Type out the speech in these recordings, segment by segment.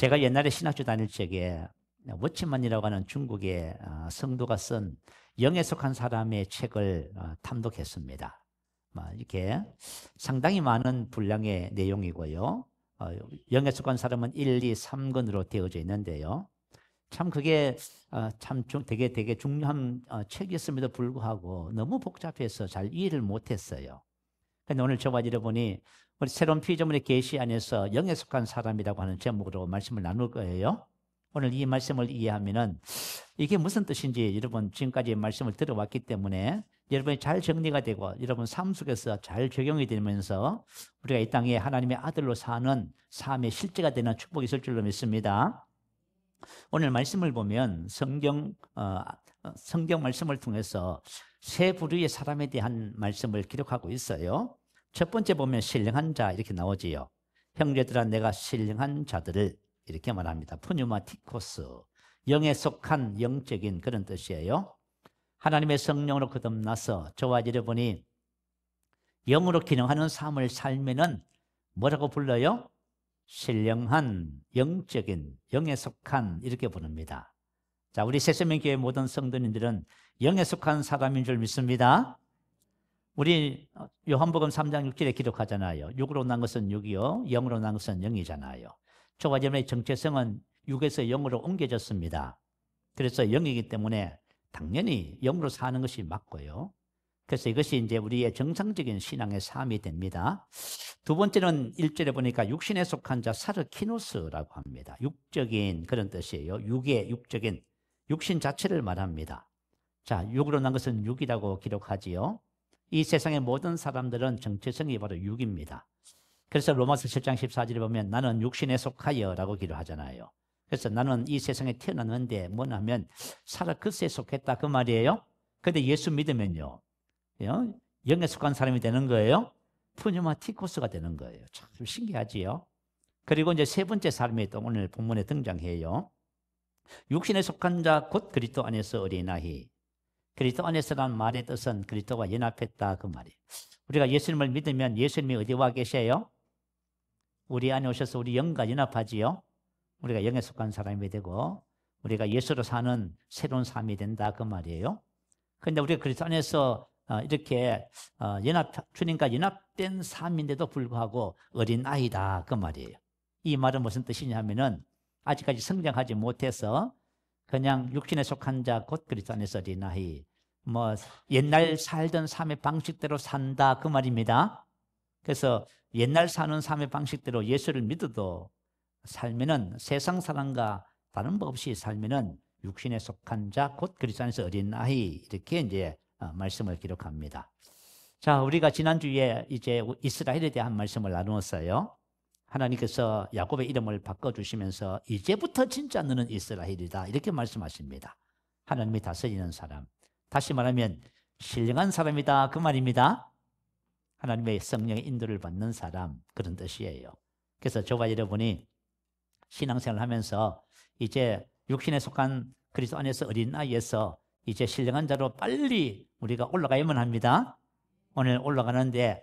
제가 옛날에 신학교 다닐 적에 워치만이라고 하는 중국의 성도가 쓴 영에 속한 사람의 책을 탐독했습니다. 이렇게 상당히 많은 분량의 내용이고요. 영에 속한 사람은 1, 2, 3권으로 되어져 있는데요. 참 그게 되게 중요한 책이었음에도 불구하고 너무 복잡해서 잘 이해를 못했어요. 근데 오늘 저와 여러분이 우리 새로운 피조물의 계시 안에서 영에 속한 사람이라고 하는 제목으로 말씀을 나눌 거예요. 오늘 이 말씀을 이해하면은 이게 무슨 뜻인지 여러분 지금까지 말씀을 들어왔기 때문에 여러분이 잘 정리가 되고 여러분 삶 속에서 잘 적용이 되면서 우리가 이 땅에 하나님의 아들로 사는 삶의 실제가 되는 축복이 있을 줄로 믿습니다. 오늘 말씀을 보면 성경 말씀을 통해서 세 부류의 사람에 대한 말씀을 기록하고 있어요. 첫 번째 보면 신령한 자 이렇게 나오지요. 형제들아 내가 신령한 자들을 이렇게 말합니다. 푸뉴마티코스, 영에 속한 영적인 그런 뜻이에요. 하나님의 성령으로 거듭나서 저와 여러분이 영으로 기능하는 삶을 살면은 뭐라고 불러요? 신령한, 영적인, 영에 속한 이렇게 부릅니다. 자, 우리 새생명교회 모든 성도님들은 영에 속한 사람인 줄 믿습니다. 우리 요한복음 3장 6절에 기록하잖아요. 육으로 난 것은 6이요, 영으로 난 것은 0이잖아요. 저와 여러분의 정체성은 6에서 0으로 옮겨졌습니다. 그래서 0이기 때문에 당연히 0으로 사는 것이 맞고요. 그래서 이것이 이제 우리의 정상적인 신앙의 삶이 됩니다. 두 번째는 1절에 보니까 육신에 속한 자 사르키노스라고 합니다. 육적인 그런 뜻이에요. 육적인 육신 자체를 말합니다. 자, 육으로 난 것은 6이라고 기록하지요. 이 세상의 모든 사람들은 정체성이 바로 6입니다. 그래서 로마서 7장 14절에 보면 나는 육신에 속하여 라고 기록하잖아요. 그래서 나는 이 세상에 태어났는데 뭐냐면 사르크스에 속했다 그 말이에요. 근데 예수 믿으면요, 영에 속한 사람이 되는 거예요. 푸뉴마티코스가 되는 거예요. 참 신기하지요. 그리고 이제 세 번째 사람이 또 오늘 본문에 등장해요. 육신에 속한 자 곧 그리스도 안에서 어린아이. 그리스도 안에서라는 말의 뜻은 그리스도와 연합했다 그 말이에요. 우리가 예수님을 믿으면 예수님이 어디 와 계세요? 우리 안에 오셔서 우리 영과 연합하지요. 우리가 영에 속한 사람이 되고 우리가 예수로 사는 새로운 삶이 된다 그 말이에요. 그런데 우리가 그리스도 안에서 이렇게 주님과 연합된 삶인데도 불구하고 어린아이다 그 말이에요. 이 말은 무슨 뜻이냐 하면은 아직까지 성장하지 못해서 그냥 육신에 속한 자 곧 그리스도 안에서 어린아이, 옛날 살던 삶의 방식대로 산다 그 말입니다. 그래서 옛날 사는 삶의 방식대로 예수를 믿어도 살면은 세상 사람과 다른 법 없이 살면은 육신에 속한 자 곧 그리스도 안에서 어린아이 이렇게 이제 말씀을 기록합니다. 자, 우리가 지난주에 이제 이스라엘에 대한 말씀을 나누었어요. 하나님께서 야곱의 이름을 바꿔주시면서 이제부터 진짜 너는 이스라엘이다 이렇게 말씀하십니다. 하나님이 다스리는 사람, 다시 말하면 신령한 사람이다 그 말입니다. 하나님의 성령의 인도를 받는 사람 그런 뜻이에요. 그래서 저와 여러분이 신앙생활을 하면서 이제 육신에 속한 그리스도 안에서 어린아이에서 이제 신령한 자로 빨리 우리가 올라가야만 합니다. 오늘 올라가는데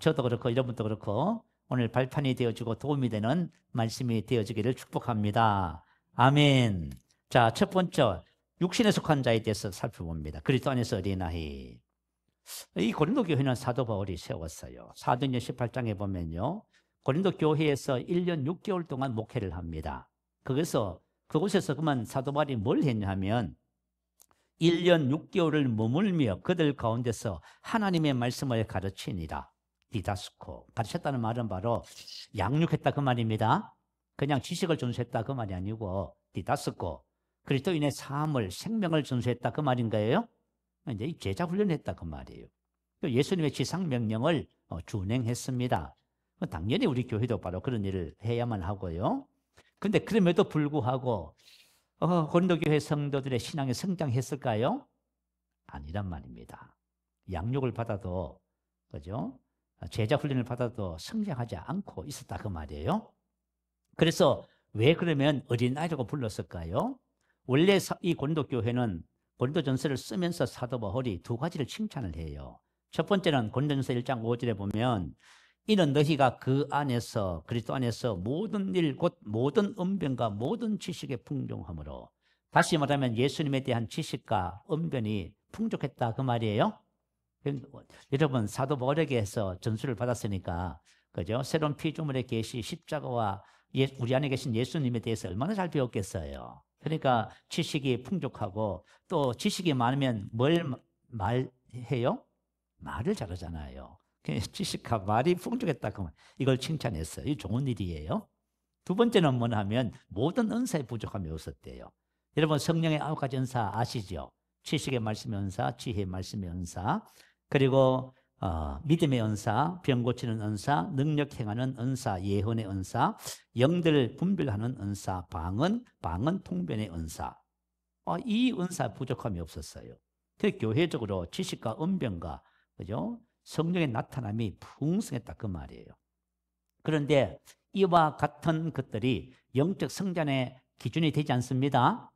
저도 그렇고 여러분도 그렇고 오늘 발판이 되어지고 도움이 되는 말씀이 되어지기를 축복합니다. 아멘. 자, 첫 번째 육신에 속한 자에 대해서 살펴봅니다. 그리스도 안에서 어린아이. 이 고린도 교회는 사도 바울이 세웠어요. 사도행전 18장에 보면요, 고린도 교회에서 1년 6개월 동안 목회를 합니다. 그곳에서 그만 사도 바울이 뭘 했냐면 1년 6개월을 머물며 그들 가운데서 하나님의 말씀을 가르치니라. 디다스코. 가르쳤다는 말은 바로 양육했다 그 말입니다. 그냥 지식을 전수했다 그 말이 아니고 디다스코. 그리스도인의 삶을 생명을 전수했다 그 말인 거예요. 이제 제자 훈련했다 그 말이에요. 예수님의 지상 명령을 준행했습니다. 당연히 우리 교회도 바로 그런 일을 해야만 하고요. 근데 그럼에도 불구하고 고린도 교회 성도들의 신앙이 성장했을까요? 아니란 말입니다. 양육을 받아도, 그죠? 제자 훈련을 받아도 성장하지 않고 있었다 그 말이에요. 그래서 왜 그러면 어린아이라고 불렀을까요? 원래 이 고린도 교회는 고린도전서를 쓰면서 사도 바울이 두 가지를 칭찬을 해요. 첫 번째는 고린도전서 1장 5절에 보면 이는 너희가 그 안에서 그리스도 안에서 모든 일 곧 모든 언변과 모든 지식에 풍족함으로, 다시 말하면 예수님에 대한 지식과 언변이 풍족했다 그 말이에요. 여러분 사도 바울에게서 전수를 받았으니까 그죠? 새로운 피조물의 계시 십자가와 우리 안에 계신 예수님에 대해서 얼마나 잘 배웠겠어요. 그러니까 지식이 풍족하고, 또 지식이 많으면 뭘 말해요? 말을 잘하잖아요. 지식과 말이 풍족했다 그러면 이걸 칭찬했어요. 이 좋은 일이에요. 두 번째는 뭐냐면 모든 은사에 부족함이 없었대요. 여러분 성령의 9가지 은사 아시죠? 지식의 말씀의 은사, 지혜의 말씀의 은사, 그리고 믿음의 은사, 병 고치는 은사, 능력 행하는 은사, 예언의 은사, 영들 분별하는 은사, 방언 통변의 은사. 이 은사 부족함이 없었어요. 그 교회적으로 지식과 언변과 그죠? 성령의 나타남이 풍성했다 그 말이에요. 그런데 이와 같은 것들이 영적 성장의 기준이 되지 않습니다.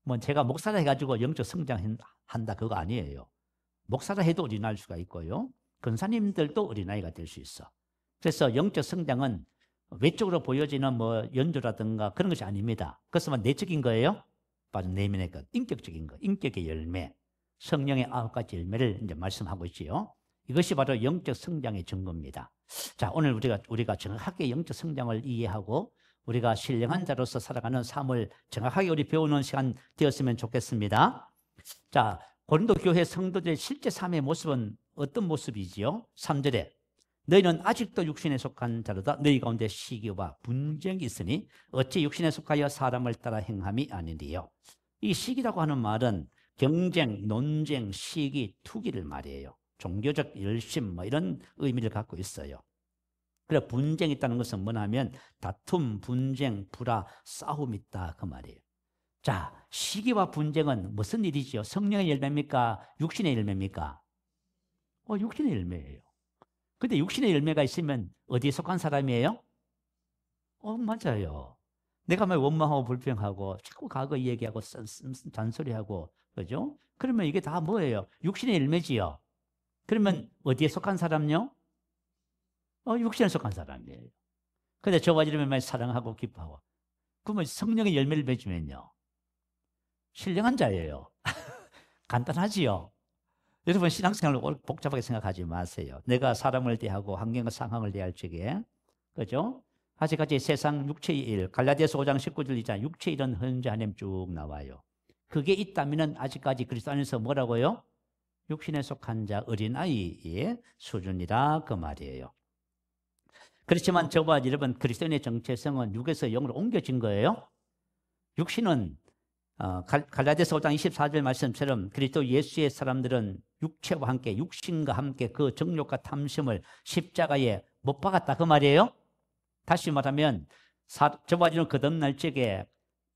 뭐 제가 목사라 해가지고 영적 성장한다 그거 아니에요. 목사라 해도 어린아이일 수가 있고요. 권사님들도 어린아이가 될 수 있어. 그래서 영적 성장은 외적으로 보여지는 뭐 연주라든가 그런 것이 아닙니다. 그것은 내적인 거예요. 바로 내면의 것, 인격적인 것, 인격의 열매, 성령의 9가지 열매를 이제 말씀하고 있지요. 이것이 바로 영적 성장의 증거입니다. 자, 오늘 우리가 정확하게 영적 성장을 이해하고 우리가 신령한 자로서 살아가는 삶을 정확하게 우리 배우는 시간 되었으면 좋겠습니다. 자, 고린도 교회 성도들의 실제 삶의 모습은 어떤 모습이지요? 3절에 너희는 아직도 육신에 속한 자로다. 너희 가운데 시기와 분쟁이 있으니 어찌 육신에 속하여 사람을 따라 행함이 아니리요. 이 시기라고 하는 말은 경쟁, 논쟁, 시기, 투기를 말이에요. 종교적 열심 뭐 이런 의미를 갖고 있어요. 그래 분쟁이 있다는 것은 뭐냐면 다툼, 분쟁, 불화, 싸움 있다 그 말이에요. 자, 시기와 분쟁은 무슨 일이지요? 성령의 열매입니까? 육신의 열매입니까? 육신의 열매예요. 근데 육신의 열매가 있으면 어디에 속한 사람이에요? 맞아요. 내가 막 원망하고 불평하고 자꾸 과거 얘기하고 잔소리하고 그죠? 그러면 이게 다 뭐예요? 육신의 열매지요. 그러면 어디에 속한 사람요? 육신에 속한 사람이에요. 근데 저와 여러분만 사랑하고 기뻐하고 그러면 성령의 열매를 맺으면요 신령한 자예요. 간단하지요. 여러분 신앙생활을 복잡하게 생각하지 마세요. 내가 사람을 대하고 환경과 상황을 대할 적에 그죠? 아직까지 세상 육체의 일, 갈라디아서 5장 19절 이자 육체의 일은 현재 하나님 쭉 나와요. 그게 있다면 아직까지 그리스도 안에서 뭐라고요? 육신에 속한 자 어린아이의 수준이라 그 말이에요. 그렇지만 저와 여러분 그리스도인의 정체성은 육에서 영으로 옮겨진 거예요. 육신은 갈라디아서 5장 24절 말씀처럼 그리스도 예수의 사람들은 육체와 함께 육신과 함께 그 정욕과 탐심을 십자가에 못 박았다 그 말이에요. 다시 말하면 저와 여러분 거듭날 적에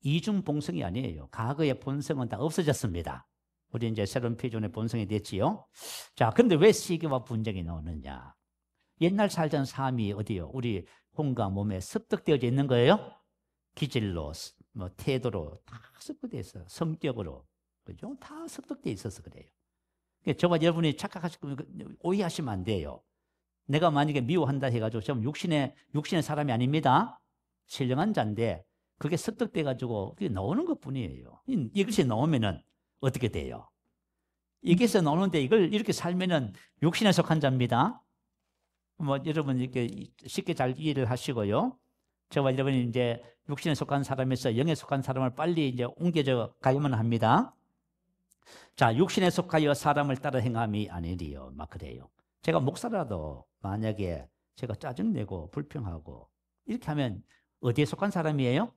이중본성이 아니에요. 과거의 본성은 다 없어졌습니다. 우리 이제 새로운 피조물의 본성이 됐지요. 자, 그런데 왜 시기와 분쟁이 나오느냐? 옛날 살던 삶이 어디요? 우리 혼과 몸에 습득되어져 있는 거예요. 기질로, 뭐 태도로 다 습득되어 있어요. 성격으로, 그죠? 다 습득되어 있어서 그래요. 그러니까 저와 여러분이 착각하시고 오해하시면 안 돼요. 내가 만약에 미워한다 해가지고 좀 육신의 사람이 아닙니다. 신령한 자인데 그게 습득돼 가지고 그게 나오는 것뿐이에요. 이것이 나오면은 어떻게 돼요? 이게서 나오는데 이걸 이렇게 살면은 육신에 속한 자입니다. 뭐 여러분 이렇게 쉽게 잘 이해를 하시고요. 저와 여러분이 이제 육신에 속한 사람에서 영에 속한 사람을 빨리 이제 옮겨져 가야만 합니다. 자, 육신에 속하여 사람을 따라 행함이 아니리요. 막 그래요. 제가 목사라도 만약에 제가 짜증내고 불평하고 이렇게 하면 어디에 속한 사람이에요?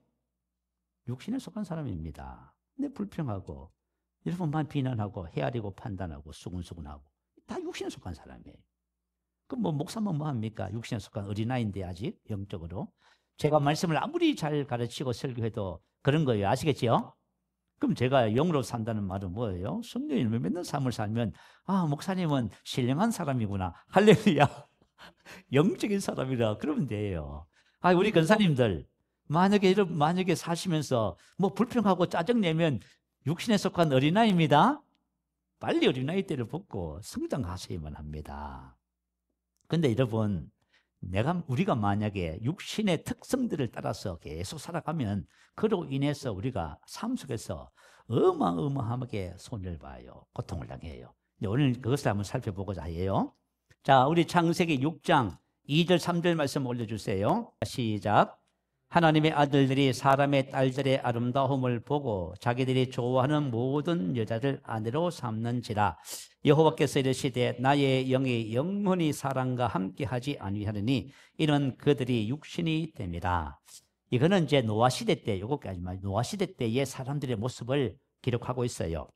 육신에 속한 사람입니다. 근데 불평하고 여러분만 비난하고 헤아리고 판단하고 수군수군하고 다 육신에 속한 사람이에요. 그럼 뭐 목사면 뭐 합니까? 육신에 속한 어린아이인데 아직 영적으로. 제가 말씀을 아무리 잘 가르치고 설교해도 그런 거예요. 아시겠죠? 그럼 제가 영으로 산다는 말은 뭐예요? 성령의 열매 맺는 삶을 살면 목사님은 신령한 사람이구나. 할렐루야. 영적인 사람이라 그러면 돼요. 우리 권사님들 만약에 사시면서 뭐 불평하고 짜증내면 육신에 속한 어린아이입니다. 빨리 어린아이 때를 벗고 성장하셔야만 합니다. 근데 여러분 우리가 만약에 육신의 특성들을 따라서 계속 살아가면 그로 인해서 우리가 삶 속에서 어마어마하게 손해를 봐요. 고통을 당해요. 오늘 그것을 한번 살펴보고자 해요. 자, 우리 창세기 6장 2절 3절 말씀 올려주세요. 시작. 하나님의 아들들이 사람의 딸들의 아름다움을 보고 자기들이 좋아하는 모든 여자를 아내로 삼는지라. 여호와께서 이르시되 나의 영이 영원히 사람과 함께하지 아니하느니 이는 그들이 육신이 됩니다. 이거는 이제 노아 시대 때, 요거까지만 노아 시대 때의 사람들의 모습을 기록하고 있어요.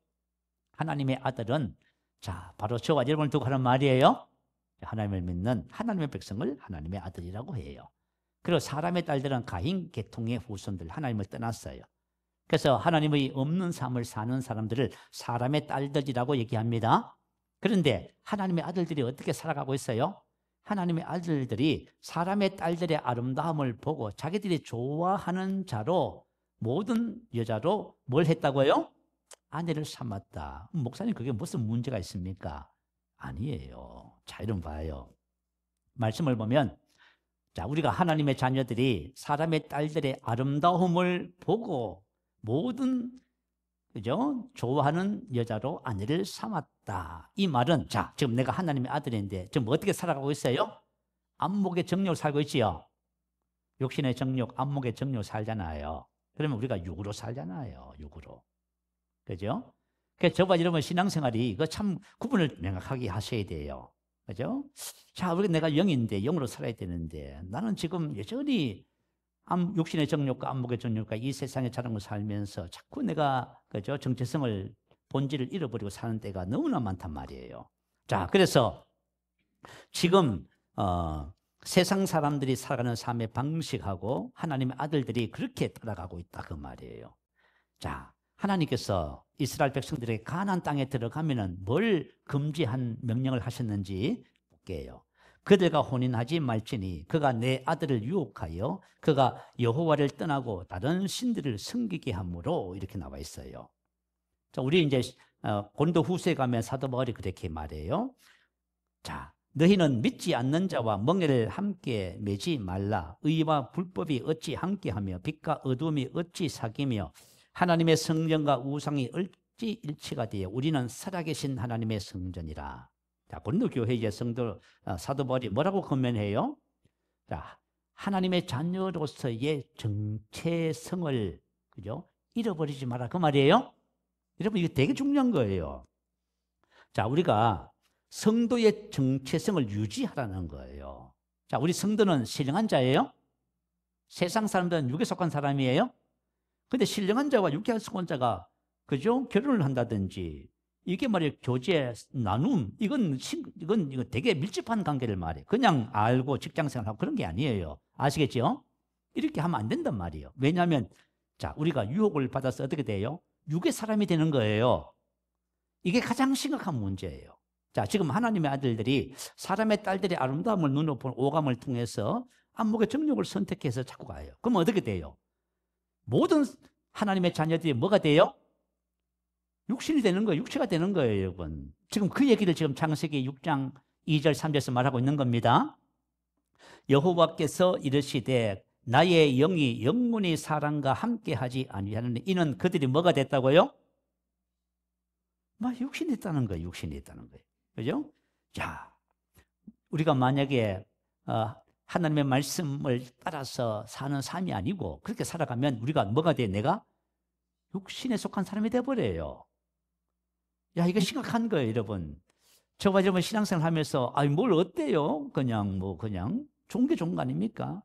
하나님의 아들은 자, 바로 저와 여러분을 두고 하는 말이에요. 하나님을 믿는 하나님의 백성을 하나님의 아들이라고 해요. 그리고 사람의 딸들은 가인 계통의 후손들, 하나님을 떠났어요. 그래서 하나님의 없는 삶을 사는 사람들을 사람의 딸들이라고 얘기합니다. 그런데 하나님의 아들들이 어떻게 살아가고 있어요? 하나님의 아들들이 사람의 딸들의 아름다움을 보고 자기들이 좋아하는 자로, 모든 여자로 뭘 했다고요? 아내를 삼았다. 목사님, 그게 무슨 문제가 있습니까? 아니에요. 자, 이런 봐요. 말씀을 보면, 자, 우리가 하나님의 자녀들이 사람의 딸들의 아름다움을 보고 모든, 그죠? 좋아하는 여자로 아내를 삼았다. 이 말은, 자, 지금 내가 하나님의 아들인데 지금 어떻게 살아가고 있어요? 안목의 정욕 살고 있지요? 육신의 정욕, 안목의 정욕 살잖아요. 그러면 우리가 육으로 살잖아요. 육으로. 그죠? 그래서 저와 여러분 신앙생활이 이거 참 구분을 명확하게 하셔야 돼요. 그죠? 자, 우리가 내가 영인데 영으로 살아야 되는데 나는 지금 여전히 육신의 정욕과 안목의 정욕과 이 세상의 자랑을 살면서 자꾸 내가, 그죠? 정체성을, 본질을 잃어버리고 사는 때가 너무나 많단 말이에요. 자, 그래서 지금 세상 사람들이 살아가는 삶의 방식하고 하나님의 아들들이 그렇게 따라가고 있다 그 말이에요. 자, 하나님께서 이스라엘 백성들에게 가나안 땅에 들어가면은 뭘 금지한 명령을 하셨는지 볼게요. 그들과 혼인하지 말지니 그가 내 아들을 유혹하여 그가 여호와를 떠나고 다른 신들을 섬기게 함으로, 이렇게 나와 있어요. 자, 우리 이제 고린도 후서에 가면 사도 바울이 그렇게 말해요. 자, 너희는 믿지 않는 자와 멍에를 함께 매지 말라. 의와 불법이 어찌 함께하며 빛과 어둠이 어찌 사귀며 하나님의 성전과 우상이 어찌 일치가 되어 우리는 살아계신 하나님의 성전이라. 자, 고린도 교회의 성도 사도 바울이 뭐라고 권면해요? 자, 하나님의 자녀로서의 정체성을, 그죠? 잃어버리지 마라 그 말이에요. 여러분, 이거 되게 중요한 거예요. 자, 우리가 성도의 정체성을 유지하라는 거예요. 자, 우리 성도는 신령한 자예요? 세상 사람들은 육에 속한 사람이에요? 근데 신령한 자와 육에 속한 자가, 그죠? 결혼을 한다든지, 이게 말이에요. 교제, 나눔, 이건 되게 밀접한 관계를 말해요. 그냥 알고 직장생활하고 그런 게 아니에요. 아시겠죠? 이렇게 하면 안 된단 말이에요. 왜냐하면, 자, 우리가 유혹을 받아서 어떻게 돼요? 육의 사람이 되는 거예요. 이게 가장 심각한 문제예요. 자, 지금 하나님의 아들들이 사람의 딸들의 아름다움을 눈으로 본 오감을 통해서 안목의 정욕을 선택해서 자꾸 가요. 그러면 어떻게 돼요? 모든 하나님의 자녀들이 뭐가 돼요? 육신이 되는 거예요. 육체가 되는 거예요, 여러분. 지금 그 얘기를 지금 창세기 6장 2절 3절에서 말하고 있는 겁니다. 여호와께서 이르시되 나의 영이 영원히 사람과 함께하지 아니하느니 이는 그들이 뭐가 됐다고요? 막 육신이 있다는 거예요. 육신이 있다는 거예요. 그죠? 자, 우리가 만약에 하나님의 말씀을 따라서 사는 삶이 아니고 그렇게 살아가면 우리가 뭐가 돼? 내가 육신에 속한 사람이 돼버려요. 야, 이거 심각한 거예요, 여러분. 저와 여러분 신앙생활 하면서 뭘 어때요? 그냥 좋은 게 좋은 거 아닙니까?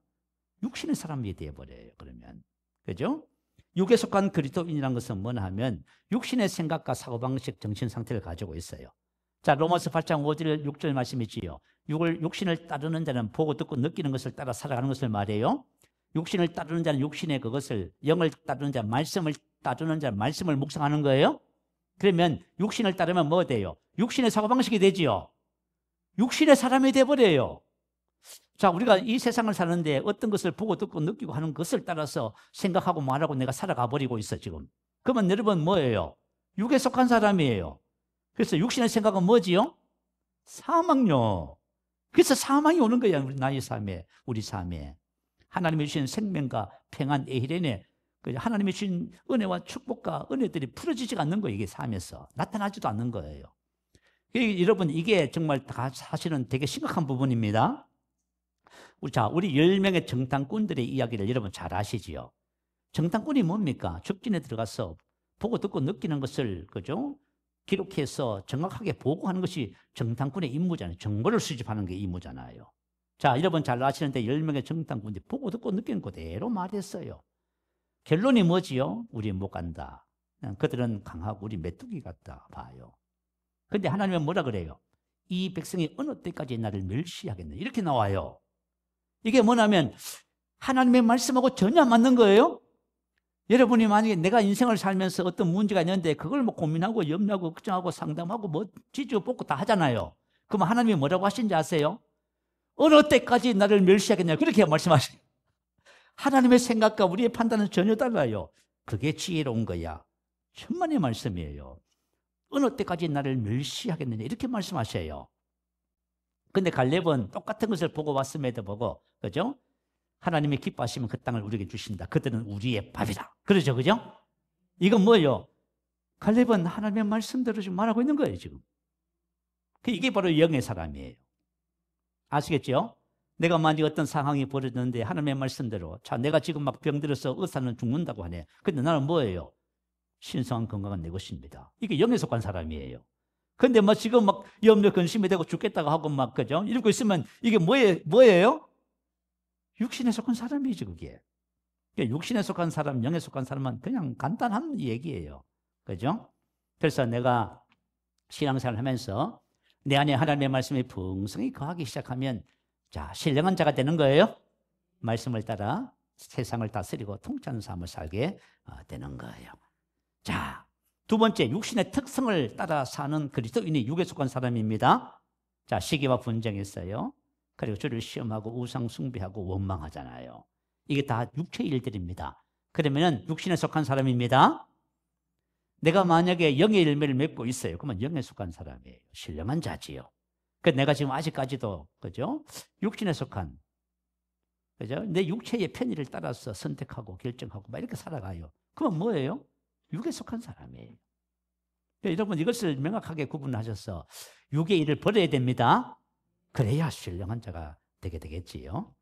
육신의 사람이 돼버려요, 그러면. 그죠? 육에 속한 그리스도인이라는 것은 뭐냐 하면 육신의 생각과 사고방식, 정신 상태를 가지고 있어요. 자, 로마서 8장 5절 6절 말씀이지요. 육신을 따르는 자는 보고 듣고 느끼는 것을 따라 살아가는 것을 말해요. 육신을 따르는 자는 육신의 그것을, 영을 따르는 자, 말씀을 따르는 자, 말씀을 묵상하는 거예요. 그러면 육신을 따르면 뭐 돼요? 육신의 사고방식이 되지요. 육신의 사람이 돼버려요. 자, 우리가 이 세상을 사는데 어떤 것을 보고 듣고 느끼고 하는 것을 따라서 생각하고 말하고 내가 살아가 버리고 있어 지금. 그러면 여러분 뭐예요? 육에 속한 사람이에요. 그래서 육신의 생각은 뭐지요? 사망요. 그래서 사망이 오는 거야. 우리 나의 삶에, 우리 삶에. 하나님이 주신 생명과 평안, 에히레네, 하나님이 주신 은혜와 축복과 은혜들이 풀어지지가 않는 거예요. 이게 삶에서 나타나지도 않는 거예요. 여러분, 이게 정말 다 사실은 되게 심각한 부분입니다. 우리 10명의 정탐꾼들의 이야기를 여러분 잘 아시지요? 정탐꾼이 뭡니까? 적진에 들어가서 보고 듣고 느끼는 것을, 그죠? 기록해서 정확하게 보고하는 것이 정탐꾼의 임무잖아요. 정보를 수집하는 게 임무잖아요. 자, 여러분 잘 아시는데 10명의 정탐꾼들이 보고 듣고 느끼는 그대로 말했어요. 결론이 뭐지요? 우리 못 간다. 그들은 강하고 우리 메뚜기 같다 봐요. 근데 하나님은 뭐라 그래요? 이 백성이 어느 때까지 나를 멸시하겠느냐, 이렇게 나와요. 이게 뭐냐면 하나님의 말씀하고 전혀 안 맞는 거예요. 여러분이 만약에 내가 인생을 살면서 어떤 문제가 있는데 그걸 뭐 고민하고 염려하고 걱정하고 상담하고 뭐 지지고 볶고 다 하잖아요. 그럼 하나님이 뭐라고 하신지 아세요? 어느 때까지 나를 멸시하겠냐, 그렇게 말씀하세요. 하나님의 생각과 우리의 판단은 전혀 달라요. 그게 지혜로운 거야. 천만의 말씀이에요. 어느 때까지 나를 멸시하겠느냐, 이렇게 말씀하셔요. 근데 갈렙은 똑같은 것을 보고 왔음에도 보고, 그죠? 하나님이 기뻐하시면 그 땅을 우리에게 주신다. 그들은 우리의 밥이다. 그러죠, 그죠? 이건 뭐예요? 갈렙은 하나님의 말씀대로 지금 말하고 있는 거예요, 지금. 이게 바로 영의 사람이에요. 아시겠죠? 내가 만약 어떤 상황이 벌어졌는데 하나님의 말씀대로, 자, 내가 지금 막 병들어서 의사는 죽는다고 하네. 근데 나는 뭐예요? 신성한 건강은 내 것입니다. 이게 영에 속한 사람이에요. 근데 뭐 지금 막 염려 근심이 되고 죽겠다고 하고 막, 그죠? 이러고 있으면 이게 뭐예요? 육신에 속한 사람이지, 그게. 육신에 속한 사람, 영에 속한 사람은 그냥 간단한 얘기예요. 그죠? 그래서 내가 신앙생활을 하면서 내 안에 하나님의 말씀이 풍성히 거하기 시작하면, 자, 신령한 자가 되는 거예요. 말씀을 따라 세상을 다스리고 통치하는 삶을 살게 되는 거예요. 자, 두 번째, 육신의 특성을 따라 사는 그리스도인이 육에 속한 사람입니다. 자, 시기와 분쟁이 있어요. 그리고 주를 시험하고 우상 숭배하고 원망하잖아요. 이게 다 육체의 일들입니다. 그러면 육신에 속한 사람입니다. 내가 만약에 영의 열매를 맺고 있어요. 그러면 영에 속한 사람이에요. 신령한 자지요. 내가 지금 아직까지도, 그죠? 육신에 속한, 그죠? 내 육체의 편의를 따라서 선택하고 결정하고 막 이렇게 살아가요. 그러면 뭐예요? 육에 속한 사람이에요. 여러분, 이것을 명확하게 구분하셔서 육의 일을 버려야 됩니다. 그래야 신령한 자가 되게 되겠지요.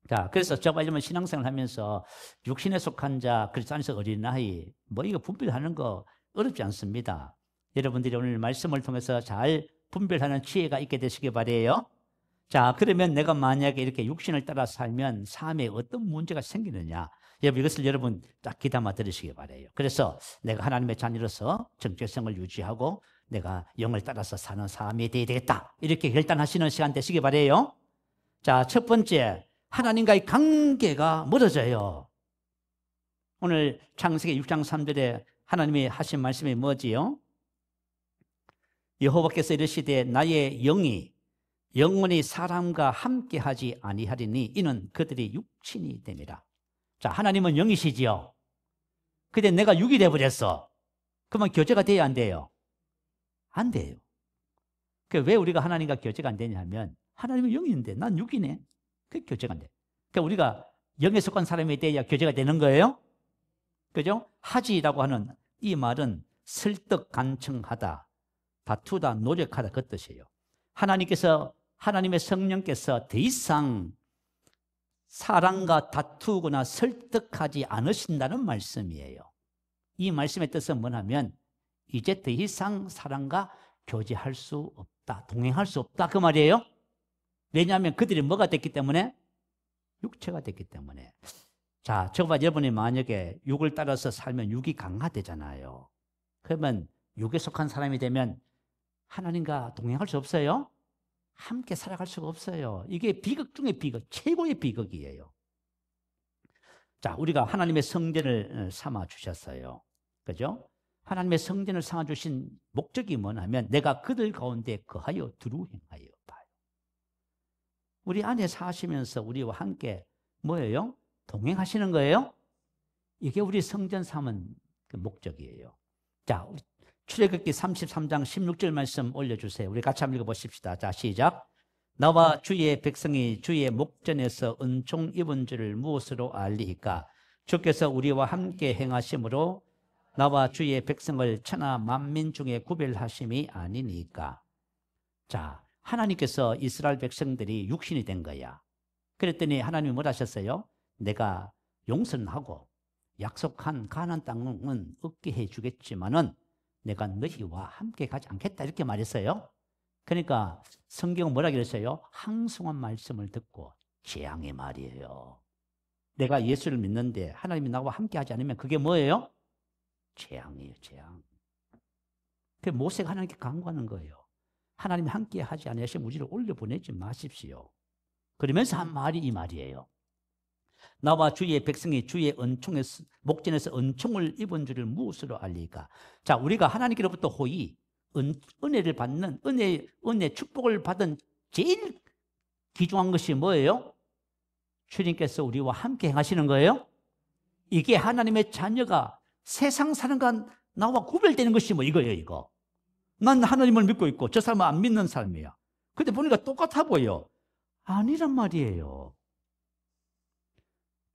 자, 그래서 저와 이러면 신앙생활 하면서 육신에 속한 자, 그리스도 안에서 어린아이, 뭐 이거 분별하는 거 어렵지 않습니다. 여러분들이 오늘 말씀을 통해서 잘 분별하는 지혜가 있게 되시기 바라요. 자, 그러면 내가 만약에 이렇게 육신을 따라 살면 삶에 어떤 문제가 생기느냐, 이것을 여러분 딱 귀담아 들으시기 바라요. 그래서 내가 하나님의 자녀로서 정체성을 유지하고 내가 영을 따라서 사는 삶이 되어야 되겠다, 이렇게 결단하시는 시간 되시기 바라요. 자, 첫 번째, 하나님과의 관계가 멀어져요. 오늘 창세기 6장 3절에 하나님이 하신 말씀이 뭐지요? 여호와께서 이르시되 나의 영이 영원히 사람과 함께하지 아니하리니 이는 그들이 육신이 됨이라. 자, 하나님은 영이시지요. 근데 내가 육이 돼버렸어. 그러면 교제가 돼야 안 돼요? 안 돼요. 왜 우리가 하나님과 교제가 안 되냐면 하나님은 영인데 난 육이네. 그게 교제가 안 돼. 그러니까 우리가 영에 속한 사람이 돼야 교제가 되는 거예요. 그죠? 하지라고 하는 이 말은 설득, 간청하다, 다투다, 노력하다, 그 뜻이에요. 하나님의 성령께서 더 이상 사람과 다투거나 설득하지 않으신다는 말씀이에요. 이 말씀의 뜻은 뭐냐면 이제 더 이상 사람과 교제할 수 없다, 동행할 수 없다, 그 말이에요. 왜냐하면 그들이 뭐가 됐기 때문에? 육체가 됐기 때문에. 자, 저와 여러분이 만약에 육을 따라서 살면 육이 강화되잖아요. 그러면 육에 속한 사람이 되면 하나님과 동행할 수 없어요? 함께 살아갈 수가 없어요. 이게 비극 중의 비극, 최고의 비극이에요. 자, 우리가 하나님의 성전을 삼아 주셨어요. 그죠? 하나님의 성전을 삼아 주신 목적이 뭐냐면 내가 그들 가운데 거하여 두루 행하여 봐요. 우리 안에 사시면서 우리와 함께 뭐예요? 동행하시는 거예요? 이게 우리 성전 삼은 그 목적이에요. 자, 출애굽기 33장 16절 말씀 올려주세요. 우리 같이 한번 읽어보십시다. 자, 시작. 나와 주의 백성이 주의 목전에서 은총 입은 줄을 무엇으로 알리이까? 주께서 우리와 함께 행하심으로 나와 주의 백성을 천하 만민 중에 구별하심이 아니니까. 자, 하나님께서 이스라엘 백성들이 육신이 된 거야. 그랬더니 하나님이 뭘 하셨어요? 내가 용서하고 약속한 가나안 땅은 얻게 해주겠지만은 내가 너희와 함께 가지 않겠다 이렇게 말했어요. 그러니까 성경은 뭐라 그랬어요? 항송한 말씀을 듣고 재앙의 말이에요. 내가 예수를 믿는데 하나님이 나와 함께 하지 않으면 그게 뭐예요? 재앙이에요, 재앙. 그 모세가 하나님께 간구하는 거예요. 하나님이 함께 하지 않으시면 우리를 올려보내지 마십시오. 그러면서 한 말이 이 말이에요. 나와 주의 백성이 주의 은총에서, 목전에서 은총을 입은 줄을 무엇으로 알리까? 자, 우리가 하나님께로부터 호의, 은혜를 받는, 은혜 축복을 받은 제일 귀중한 것이 뭐예요? 주님께서 우리와 함께 행하시는 거예요. 이게 하나님의 자녀가 세상 사람과 나와 구별되는 것이 뭐 이거예요, 이거. 난 하나님을 믿고 있고 저 사람은 안 믿는 사람이야. 근데 보니까 똑같아 보여. 아니란 말이에요.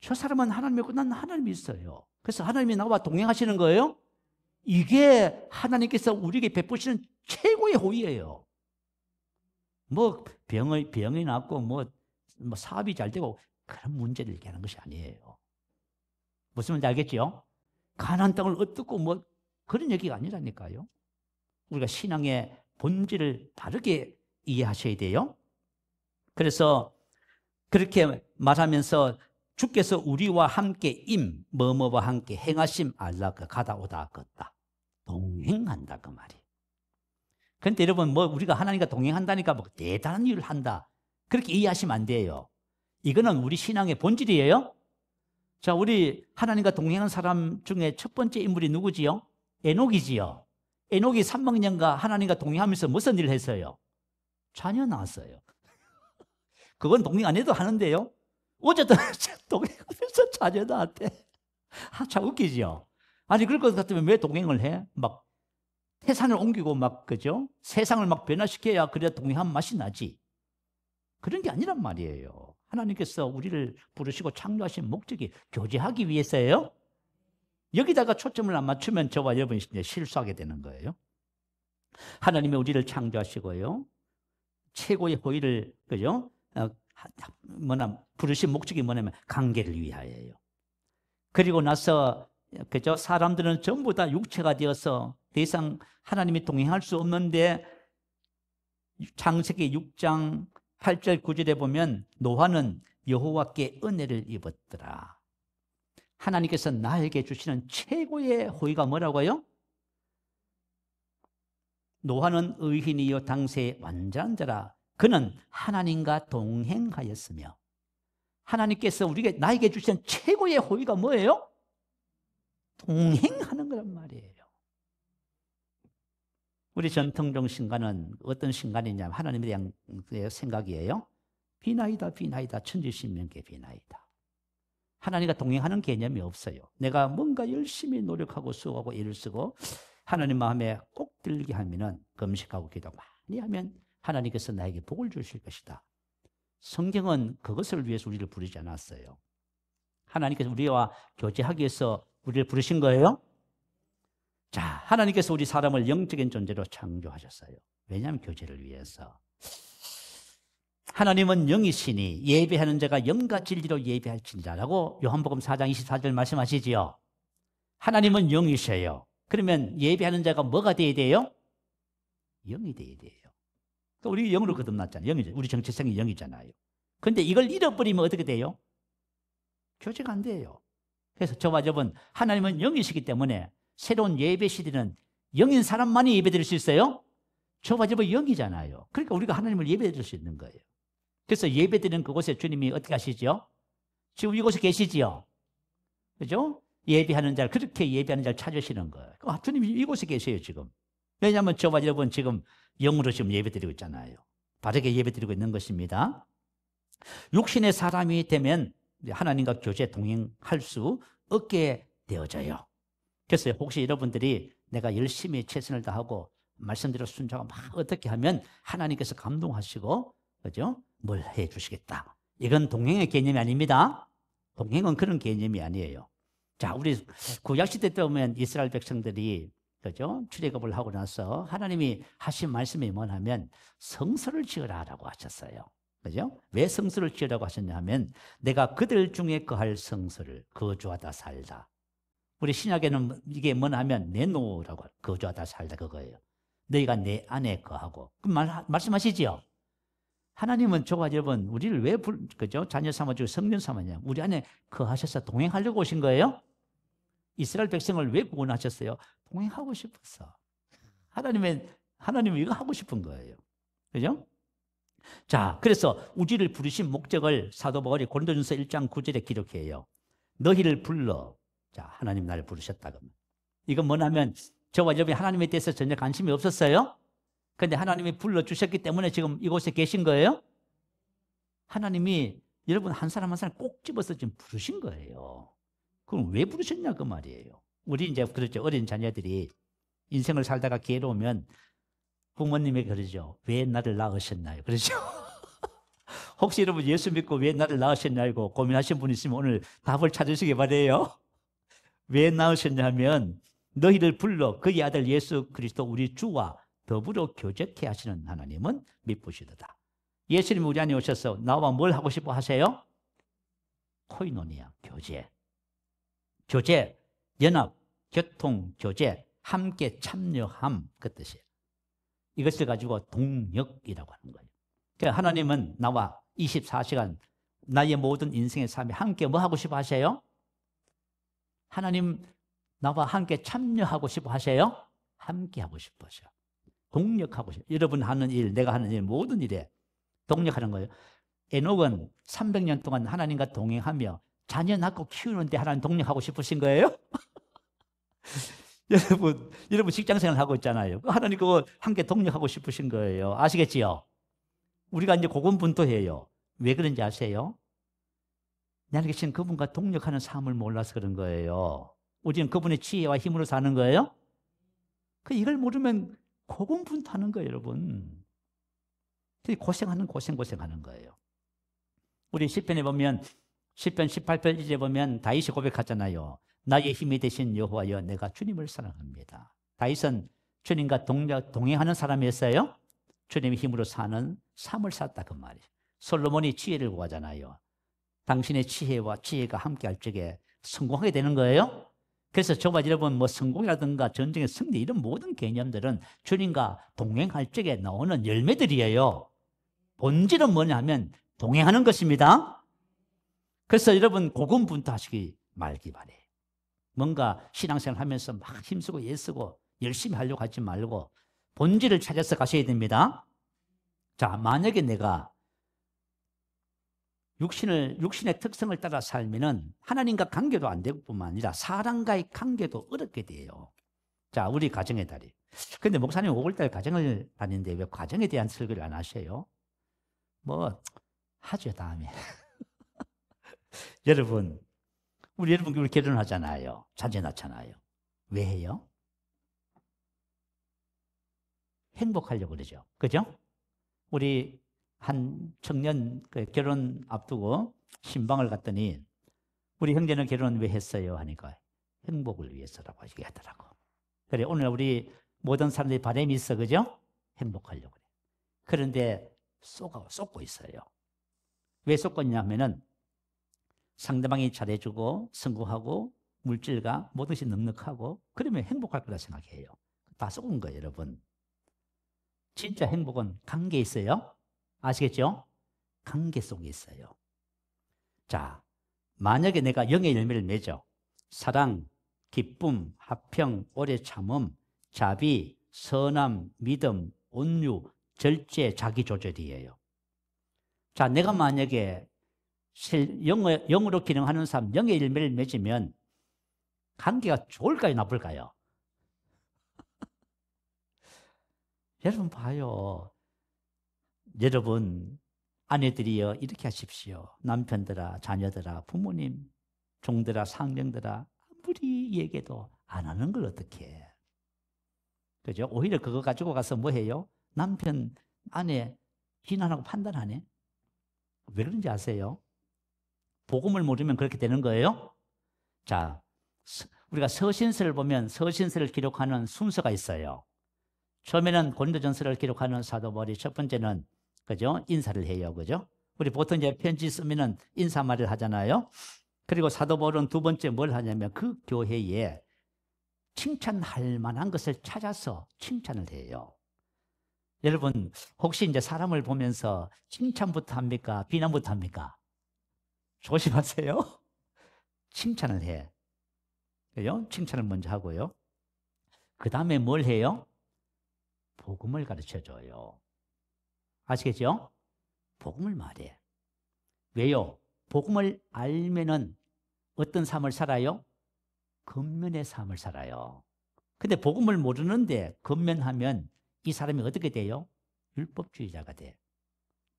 저 사람은 하나님 믿고 난 하나님 있어요. 그래서 하나님이 나와 동행하시는 거예요. 이게 하나님께서 우리에게 베푸시는 최고의 호의예요. 뭐 병이 낫고 뭐 사업이 잘 되고 그런 문제를 얘기하는 것이 아니에요. 무슨 말인지 알겠죠? 가나안 땅을 얻고 뭐 그런 얘기가 아니라니까요. 우리가 신앙의 본질을 바르게 이해하셔야 돼요. 그래서 그렇게 말하면서 주께서 우리와 함께 뭐뭐와 함께 행하심 알라가 가다 오다 걷다 동행한다 그 말이. 그런데 여러분 뭐 우리가 하나님과 동행한다니까 뭐 대단한 일을 한다 그렇게 이해하시면 안 돼요. 이거는 우리 신앙의 본질이에요. 자, 우리 하나님과 동행한 사람 중에 첫 번째 인물이 누구지요? 에녹이지요. 에녹이 300년간 하나님과 동행하면서 무슨 일을 했어요? 자녀 낳았어요. 그건 동행 안 해도 하는데요. 어쨌든 동행하면서 자녀 낳았대. 참 웃기죠. 아니 그럴 것 같으면 왜 동행을 해? 막 태산을 옮기고 막 그죠? 세상을 막 변화시켜야 그래야 동행한 맛이 나지. 그런 게 아니란 말이에요. 하나님께서 우리를 부르시고 창조하신 목적이 교제하기 위해서예요. 여기다가 초점을 안 맞추면 저와 여러분이 실수하게 되는 거예요. 하나님이 우리를 창조하시고요. 최고의 호의를 그죠? 부르신 목적이 뭐냐면 관계를 위하여요. 그리고 나서 그죠? 사람들은 전부 다 육체가 되어서 더 이상 하나님이 동행할 수 없는데 창세기 6장 8절 9절에 보면 노아는 여호와께 은혜를 입었더라. 하나님께서 나에게 주시는 최고의 호의가 뭐라고요? 노아는 의인이요 당세의 완전한 자라. 그는 하나님과 동행하였으며. 하나님께서 나에게 주시는 최고의 호의가 뭐예요? 동행하는 거란 말이에요. 우리 전통적 신간은 어떤 신간이냐면 하나님에 대한 생각이에요. 비나이다 비나이다 천지신명께 비나이다. 하나님과 동행하는 개념이 없어요. 내가 뭔가 열심히 노력하고 수고하고 애를 쓰고 하나님 마음에 꼭 들게 하면은 금식하고 기도 많이 하면 하나님께서 나에게 복을 주실 것이다. 성경은 그것을 위해서 우리를 부르지 않았어요. 하나님께서 우리와 교제하기 위해서 우리를 부르신 거예요. 자, 하나님께서 우리 사람을 영적인 존재로 창조하셨어요. 왜냐하면 교제를 위해서. 하나님은 영이시니 예배하는 자가 영과 진리로 예배할지니라라고 요한복음 4장 24절 말씀하시지요. 하나님은 영이셔요. 그러면 예배하는 자가 뭐가 돼야 돼요? 영이 돼야 돼요. 우리 영으로 거듭났잖아요. 영이죠. 우리 정체성이 영이잖아요. 그런데 이걸 잃어버리면 어떻게 돼요? 교제가 안 돼요. 그래서 저와 여러분, 하나님은 영이시기 때문에 새로운 예배 시대는 영인 사람만이 예배 드릴 수 있어요? 저와 여러분 영이잖아요. 그러니까 우리가 하나님을 예배 드릴 수 있는 거예요. 그래서 예배 드리는 그곳에 주님이 어떻게 하시죠? 지금 이곳에 계시지요? 그죠? 예배하는 자를, 그렇게 예배하는 자를 찾으시는 거예요. 주님이 이곳에 계세요, 지금. 왜냐하면 저와 여러분 지금 영으로 지금 예배 드리고 있잖아요. 바르게 예배 드리고 있는 것입니다. 육신의 사람이 되면 하나님과 교제 동행할 수 없게 되어져요. 그래서 혹시 여러분들이 내가 열심히 최선을 다하고 말씀대로 순종하고 막 어떻게 하면 하나님께서 감동하시고 그죠? 뭘 해주시겠다. 이건 동행의 개념이 아닙니다. 동행은 그런 개념이 아니에요. 자, 우리 구약시대 때 보면 이스라엘 백성들이, 그죠? 출애굽을 하고 나서 하나님이 하신 말씀이 뭐냐면 성소를 지으라라고 하셨어요. 그죠? 왜 성소를 지으라고 하셨냐 하면 내가 그들 중에 거할 성소를 거주하다 살다. 우리 신약에는 이게 뭐냐면 내놓으라고, 거주하다 살다 그거예요. 너희가 내 안에 거하고. 그 말씀하시지요? 하나님은 저와 여러분, 우리를 왜 그죠? 자녀 삼아주고 성년 삼았냐? 우리 안에 거하셔서 동행하려고 오신 거예요? 이스라엘 백성을 왜 구원하셨어요? 동행하고 싶었어. 하나님은 이거 하고 싶은 거예요. 그죠? 자, 그래서 우리를 부르신 목적을 사도 바울이 고린도전서 1장 9절에 기록해요. 너희를 불러. 자, 하나님 나를 부르셨다고. 이건 뭐냐면 저와 여러분이 하나님에 대해서 전혀 관심이 없었어요. 그런데 하나님이 불러주셨기 때문에 지금 이곳에 계신 거예요. 하나님이 여러분 한 사람 한 사람 꼭 집어서 지금 부르신 거예요. 그럼 왜 부르셨냐 그 말이에요. 우리 이제 그렇죠. 어린 자녀들이 인생을 살다가 괴로우면 부모님에게 그러죠. 왜 나를 낳으셨나요? 그러죠. 혹시 여러분 예수 믿고 왜 나를 낳으셨냐고 고민하신 분 있으면 오늘 답을 찾으시기 바래요. 왜 낳으셨냐면 너희를 불러 그의 아들 예수 그리스도 우리 주와 더불어 교제케 하시는 하나님은 미쁘시도다. 예수님이 우리 안에 오셔서 나와 뭘 하고 싶어 하세요? 코이노니아, 교제, 연합, 교통, 교제, 함께 참여함 그 뜻이에요. 이것을 가지고 동력이라고 하는 거예요. 그러니까 하나님은 나와 24시간 나의 모든 인생의 삶에 함께 뭐 하고 싶어 하세요? 하나님 나와 함께 참여하고 싶어 하세요? 함께 하고 싶어 하세요. 동력하고 싶어요. 여러분 하는 일, 내가 하는 일 모든 일에 동력하는 거예요. 에녹은 300년 동안 하나님과 동행하며 자녀 낳고 키우는데 하나님 동력하고 싶으신 거예요? 여러분 직장생활 하고 있잖아요. 하나님 그거 함께 동력하고 싶으신 거예요. 아시겠지요? 우리가 이제 고군분투해요. 왜 그런지 아세요? 나는 계신 그분과 동력하는 삶을 몰라서 그런 거예요. 우리는 그분의 지혜와 힘으로 사는 거예요. 이걸 모르면 고군분투하는 거예요, 여러분. 고생하는 거예요. 우리 시편에 보면 시편 18편 1절에 보면 다윗이 고백하잖아요. 나의 힘이 되신 여호와여 내가 주님을 사랑합니다. 다윗은 주님과 동행하는 사람이었어요. 주님의 힘으로 사는 삶을 살았다 그 말이에요. 솔로몬이 지혜를 구하잖아요. 당신의 지혜가 함께할 적에 성공하게 되는 거예요. 그래서 저와 여러분 뭐 성공이라든가 전쟁의 승리 이런 모든 개념들은 주님과 동행할 적에 나오는 열매들이에요. 본질은 뭐냐면 동행하는 것입니다. 그래서 여러분 고군분투하시기 말기 바래요. 뭔가 신앙생활 하면서 막 힘쓰고 애쓰고 열심히 하려고 하지 말고 본질을 찾아서 가셔야 됩니다. 자, 만약에 내가 육신의 특성을 따라 살면은 하나님과 관계도 안 되고 뿐만 아니라 사람과의 관계도 어렵게 돼요. 자, 우리 가정의 달이. 근데 목사님 5월달 가정을 다니는데 왜 가정에 대한 설교를 안 하셔요? 뭐 하죠 다음에. 여러분 우리 결혼하잖아요. 자녀 낳잖아요. 왜 해요? 행복하려고 그러죠. 그죠? 우리 한 청년 결혼 앞두고 신방을 갔더니 우리 형제는 결혼 왜 했어요? 하니까 행복을 위해서라고 얘기하더라고. 그래 오늘 우리 모든 사람들이 바람이 있어. 그죠? 행복하려고 그래. 그런데 쏟고 있어요. 왜 쏟고 있냐면은 상대방이 잘해주고 성공하고 물질과 모든 것이 넉넉하고 그러면 행복할 거라 생각해요. 다 쏟은 거예요, 여러분. 진짜 행복은 관계에 있어요. 아시겠죠? 관계 속에 있어요. 자, 만약에 내가 영의 열매를 맺어 사랑, 기쁨, 화평, 오래 참음, 자비, 선함, 믿음, 온유, 절제, 자기 조절이에요. 자, 내가 만약에 영으로 기능하는 사람, 영의 열매를 맺으면 관계가 좋을까요, 나쁠까요? 여러분 봐요. 여러분 아내들이여 이렇게 하십시오. 남편들아, 자녀들아, 부모님, 종들아, 상병들아 아무리 얘기해도 안 하는 걸 어떻게 해? 그죠? 오히려 그거 가지고 가서 뭐 해요? 남편, 아내 비난하고 판단하네. 왜 그런지 아세요? 복음을 모르면 그렇게 되는 거예요. 자, 우리가 서신서를 보면 서신서를 기록하는 순서가 있어요. 처음에는 고린도전서를 기록하는 사도 바울이 첫 번째는 그죠? 인사를 해요. 그죠? 우리 보통 이제 편지 쓰면은 인사말을 하잖아요. 그리고 사도 바울은 두 번째 뭘 하냐면 그 교회에 칭찬할 만한 것을 찾아서 칭찬을 해요. 여러분, 혹시 이제 사람을 보면서 칭찬부터 합니까? 비난부터 합니까? 조심하세요. 칭찬을 해. 그죠? 칭찬을 먼저 하고요. 그 다음에 뭘 해요? 복음을 가르쳐 줘요. 아시겠죠? 복음을 말해. 왜요? 복음을 알면은 어떤 삶을 살아요? 겉면의 삶을 살아요. 근데 복음을 모르는데 겉면하면 이 사람이 어떻게 돼요? 율법주의자가 돼.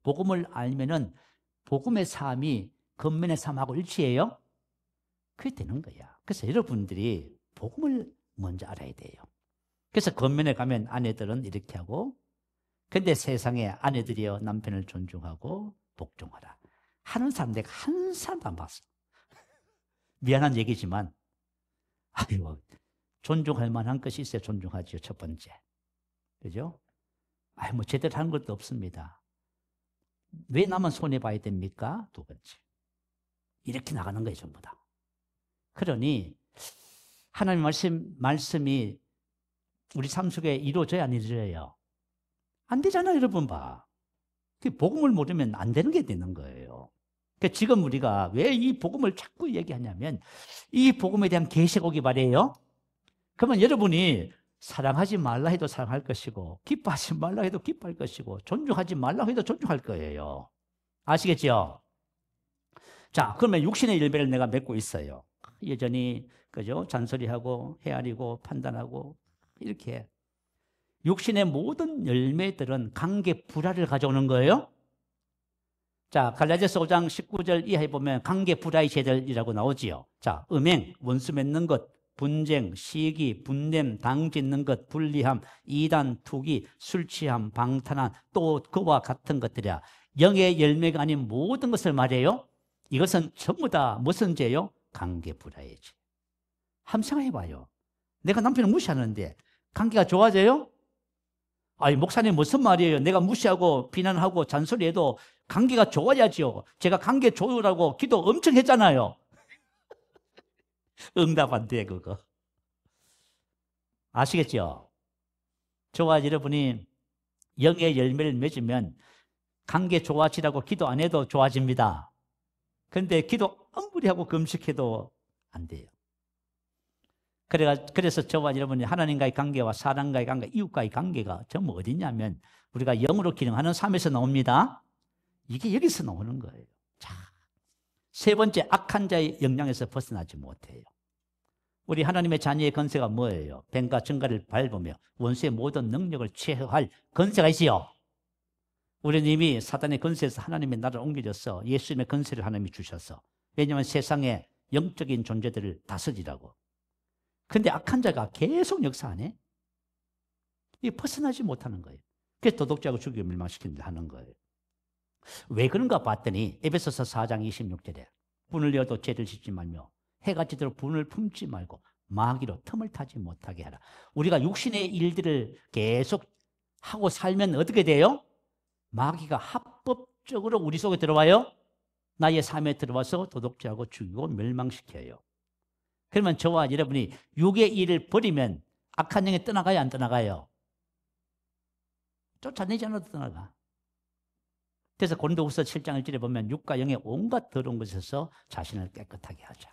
복음을 알면은 복음의 삶이 겉면의 삶하고 일치해요? 그게 되는 거야. 그래서 여러분들이 복음을 먼저 알아야 돼요. 그래서 겉면에 가면 아내들은 이렇게 하고, 근데 세상에 아내들이여 남편을 존중하고 복종하라 하는 사람 내가 한 사람도 안 봤어. 미안한 얘기지만, 아이고, 존중할 만한 것이 있어야 존중하지요. 첫 번째. 그죠? 뭐 제대로 하는 것도 없습니다. 왜 나만 손해봐야 됩니까? 두 번째. 이렇게 나가는 거예요, 전부 다. 그러니 하나님 말씀이 우리 삶 속에 이루어져야 안 이루어져요? 안 되잖아요, 여러분 봐. 복음을 모르면 안 되는 게 되는 거예요. 그러니까 지금 우리가 왜 이 복음을 자꾸 얘기하냐면 이 복음에 대한 계시가 오기 바래요. 그러면 여러분이 사랑하지 말라 해도 사랑할 것이고 기뻐하지 말라 해도 기뻐할 것이고 존중하지 말라 해도 존중할 거예요. 아시겠죠? 자, 그러면 육신의 열매를 내가 맺고 있어요. 여전히 그죠? 잔소리하고 헤아리고 판단하고 이렇게 육신의 모든 열매들은 관계 불화를 가져오는 거예요. 자, 갈라디아서 5장 19절 이하에 보면 관계 불화의 죄들이라고 나오지요. 자, 음행, 원수 맺는 것, 분쟁, 시기, 분냄, 당 짓는 것, 불리함, 이단, 투기, 술 취함, 방탄한 또 그와 같은 것들이야. 영의 열매가 아닌 모든 것을 말해요. 이것은 전부 다 무슨 죄요? 관계 불화의 죄. 한번 생각해봐요. 내가 남편을 무시하는데 관계가 좋아져요? 아니, 목사님 무슨 말이에요? 내가 무시하고 비난하고 잔소리해도 관계가 좋아야죠. 제가 관계 좋으라고 기도 엄청 했잖아요. 응답 안 돼, 그거. 아시겠죠? 저와 여러분이 영의 열매를 맺으면 관계 좋아지라고 기도 안 해도 좋아집니다. 그런데 기도 아무리 하고 금식해도 안 돼요. 그래서 저와 여러분이 하나님과의 관계와 사람과의 관계, 이웃과의 관계가 전부 어디냐면 우리가 영으로 기능하는 삶에서 나옵니다. 이게 여기서 나오는 거예요. 자, 세 번째, 악한 자의 영향에서 벗어나지 못해요. 우리 하나님의 자녀의 건세가 뭐예요? 뱀과 정갈을 밟으며 원수의 모든 능력을 제어할 건세가 있지요. 우리는 이미 사단의 건세에서 하나님의 나라를 옮겨져서 예수님의 건세를 하나님이 주셔서, 왜냐하면 세상의 영적인 존재들을 다스리라고. 근데 악한 자가 계속 역사하네. 이게 벗어나지 못하는 거예요. 그래서 도덕죄하고 죽이고 멸망시키는 하는 거예요. 왜 그런가 봤더니 에베소서 4장 26절에 분을 내어도 죄를 짓지 말며 해가 지도록 분을 품지 말고 마귀로 틈을 타지 못하게 하라. 우리가 육신의 일들을 계속 하고 살면 어떻게 돼요? 마귀가 합법적으로 우리 속에 들어와요. 나의 삶에 들어와서 도덕죄하고 죽이고 멸망시켜요. 그러면 저와 여러분이 육의 일을 버리면 악한 영이 떠나가요, 안 떠나가요? 쫓아내지 않아도 떠나가. 그래서 고린도후서 7장 1절에 보면 육과 영의 온갖 더러운 것에서 자신을 깨끗하게 하자.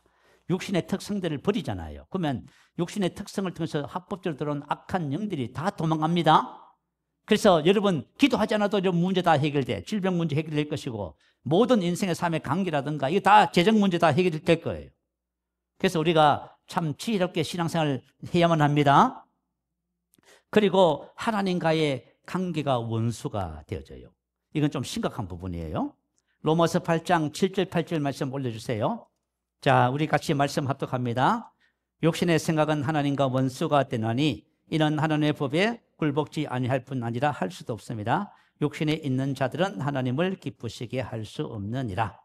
육신의 특성들을 버리잖아요. 그러면 육신의 특성을 통해서 합법적으로 들어온 악한 영들이 다 도망갑니다. 그래서 여러분 기도하지 않아도 이런 문제 다 해결돼. 질병 문제 해결될 것이고 모든 인생의 삶의 관계라든가 이거 다 재정 문제 다 해결될 거예요. 그래서 우리가 참 지혜롭게 신앙생활을 해야만 합니다. 그리고 하나님과의 관계가 원수가 되어져요. 이건 좀 심각한 부분이에요. 로마서 8장 7절 8절 말씀 올려주세요. 자, 우리 같이 말씀 합독합니다. 육신의 생각은 하나님과 원수가 되나니 이는 하나님의 법에 굴복지 아니할 뿐 아니라 할 수도 없습니다. 육신에 있는 자들은 하나님을 기쁘시게 할 수 없느니라.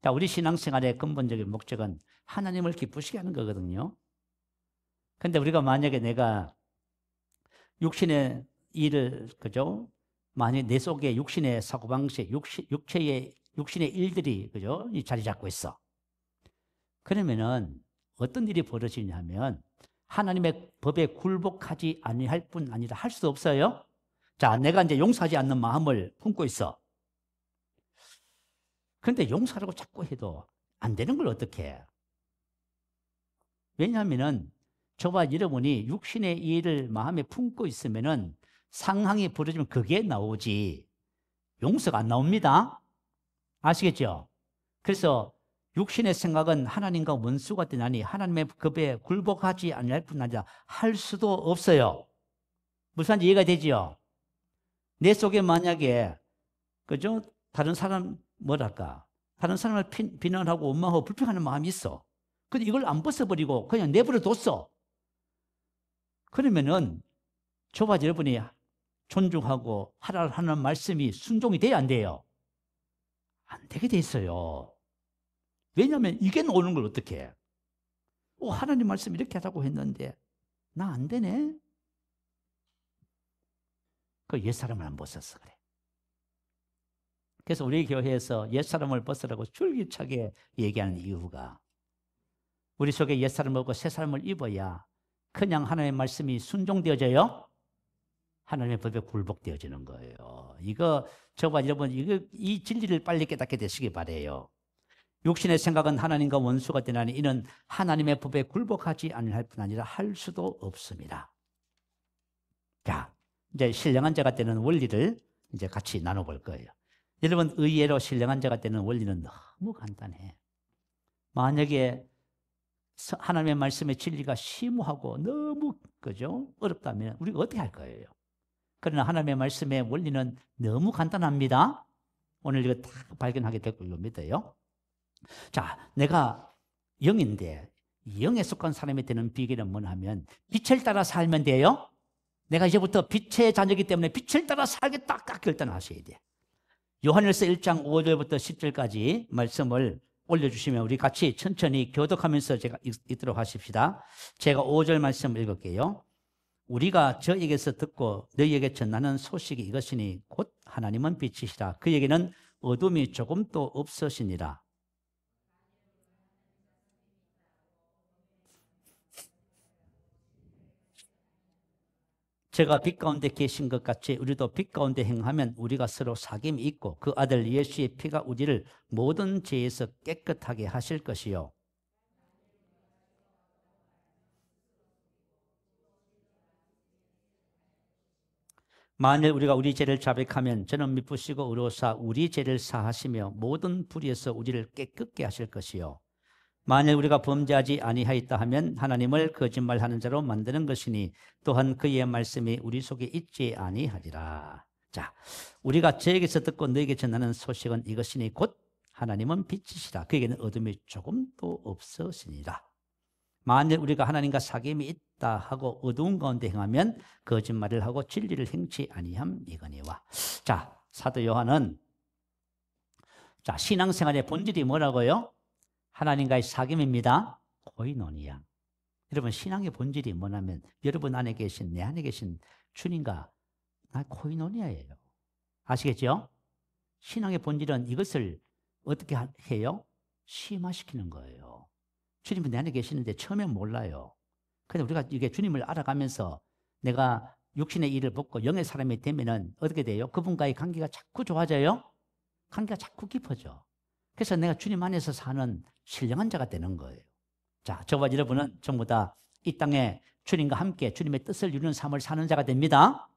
자, 우리 신앙생활의 근본적인 목적은 하나님을 기쁘시게 하는 거거든요. 근데 우리가 만약에 내가 육신의 일을, 그죠? 만약 내 속에 육신의 사고방식, 육신의 일들이, 그죠? 이 자리 잡고 있어. 그러면은 어떤 일이 벌어지냐면 하나님의 법에 굴복하지 아니할 뿐 아니라 할 수도 없어요. 자, 내가 이제 용서하지 않는 마음을 품고 있어. 그런데 용서하라고 자꾸 해도 안 되는 걸 어떻게 해? 왜냐하면은 저와 여러분이 육신의 일을 마음에 품고 있으면은 상황이 벌어지면 그게 나오지 용서가 안 나옵니다. 아시겠죠? 그래서 육신의 생각은 하나님과 원수가 되나니 하나님의 법에 굴복하지 아니할 뿐 아니라 할 수도 없어요. 무슨 말인지 이해가 되지요? 내 속에 만약에, 그죠? 다른 사람, 뭐랄까, 다른 사람을 비난하고 원망하고 불평하는 마음이 있어. 근데 이걸 안 벗어버리고 그냥 내버려 뒀어. 그러면은 저와 여러분이 존중하고 하라는 말씀이 순종이 돼야 안 돼요? 안 되게 돼 있어요. 왜냐하면 이게 나오는 걸 어떻게 해? 하나님 말씀 이렇게 하라고 했는데 나 안 되네? 그 옛사람을 안 벗었어 그래. 그래서 우리 교회에서 옛사람을 벗으라고 줄기차게 얘기하는 이유가 우리 속에 옛사람을 벗고 새사람을 입어야 그냥 하나님의 말씀이 순종되어져요? 하나님의 법에 굴복되어지는 거예요. 이거 저와 여러분 이 진리를 빨리 깨닫게 되시기 바라요. 육신의 생각은 하나님과 원수가 되나니 이는 하나님의 법에 굴복하지 아니할 뿐 아니라 할 수도 없습니다. 자, 이제 신령한 자가 되는 원리를 이제 같이 나눠볼 거예요. 여러분, 의외로 신령한 자가 되는 원리는 너무 간단해. 만약에 하나님의 말씀의 진리가 심오하고 너무, 그죠? 어렵다면 우리가 어떻게 할 거예요? 그러나 하나님의 말씀의 원리는 너무 간단합니다. 오늘 이거 다 발견하게 될 걸로 믿어요. 자, 내가 영인데 영에 속한 사람이 되는 비결은 뭐냐 하면 빛을 따라 살면 돼요. 내가 이제부터 빛의 자녀이기 때문에 빛을 따라 살겠다 딱 결단하셔야 돼. 요한일서 1장 5절부터 10절까지 말씀을 올려주시면 우리 같이 천천히 교독하면서 제가 읽도록 하십시다. 제가 5절 말씀 읽을게요. 우리가 저에게서 듣고 너희에게 전하는 소식이 이것이니 곧 하나님은 빛이시라. 그에게는 어둠이 조금도 없으시니라. 제가 빛 가운데 계신 것 같이 우리도 빛 가운데 행하면 우리가 서로 사귐이 있고 그 아들 예수의 피가 우리를 모든 죄에서 깨끗하게 하실 것이요. 만일 우리가 우리 죄를 자백하면 저는 미쁘시고 의로사 우리 죄를 사하시며 모든 불의에서 우리를 깨끗게 하실 것이요. 만일 우리가 범죄하지 아니하였다 하면 하나님을 거짓말하는 자로 만드는 것이니 또한 그의 말씀이 우리 속에 있지 아니하리라. 자, 우리가 저에게서 듣고 너에게 전하는 소식은 이것이니 곧 하나님은 빛이시라. 그에게는 어둠이 조금도 없으시니라. 만일 우리가 하나님과 사귐이 있다 하고 어두운 가운데 행하면 거짓말을 하고 진리를 행치 아니함이거니와. 자, 사도 요한은 자, 신앙생활의 본질이 뭐라고요? 하나님과의 사귐입니다. 코이노니아. 여러분, 신앙의 본질이 뭐냐면 여러분 안에 계신, 내 안에 계신 주님과 나 코이노니아예요. 아시겠죠? 신앙의 본질은 이것을 어떻게 해요? 심화시키는 거예요. 주님은 내 안에 계시는데 처음엔 몰라요. 근데 우리가 이게 주님을 알아가면서 내가 육신의 일을 벗고 영의 사람이 되면은 어떻게 돼요? 그분과의 관계가 자꾸 좋아져요. 관계가 자꾸 깊어져. 그래서 내가 주님 안에서 사는 신령한 자가 되는 거예요. 자, 저와 여러분은 전부 다 이 땅에 주님과 함께 주님의 뜻을 이루는 삶을 사는 자가 됩니다.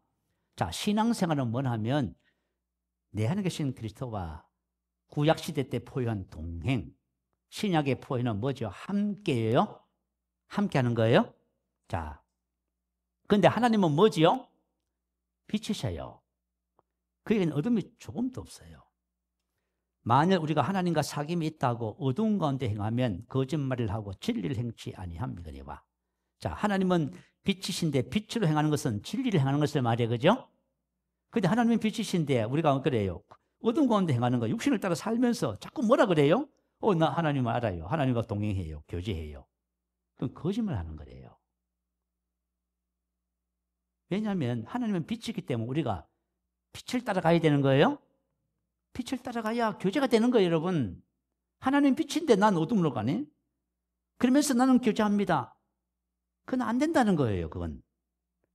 자, 신앙생활은 뭐냐면 내 안에 계신 그리스도와 구약시대 때 포효한 동행, 신약의 포효는 뭐죠? 함께예요. 함께 하는 거예요. 자, 그런데 하나님은 뭐지요? 빛이셔요. 그에게는 어둠이 조금도 없어요. 만일 우리가 하나님과 사귐이 있다고 어두운 가운데 행하면 거짓말을 하고 진리를 행치 아니함이거니와. 자, 하나님은 빛이신데 빛으로 행하는 것은 진리를 행하는 것을 말이에요. 그죠? 근데 하나님은 빛이신데 우리가 그래요. 어둠 가운데 행하는 거 육신을 따라 살면서 자꾸 뭐라 그래요? 나 하나님을 알아요. 하나님과 동행해요. 교제해요. 그건 거짓말 하는 거예요. 왜냐하면 하나님은 빛이기 때문에 우리가 빛을 따라가야 되는 거예요. 빛을 따라가야 교제가 되는 거예요, 여러분. 하나님 빛인데 난 어둠으로 가네? 그러면서 나는 교제합니다. 그건 안 된다는 거예요, 그건.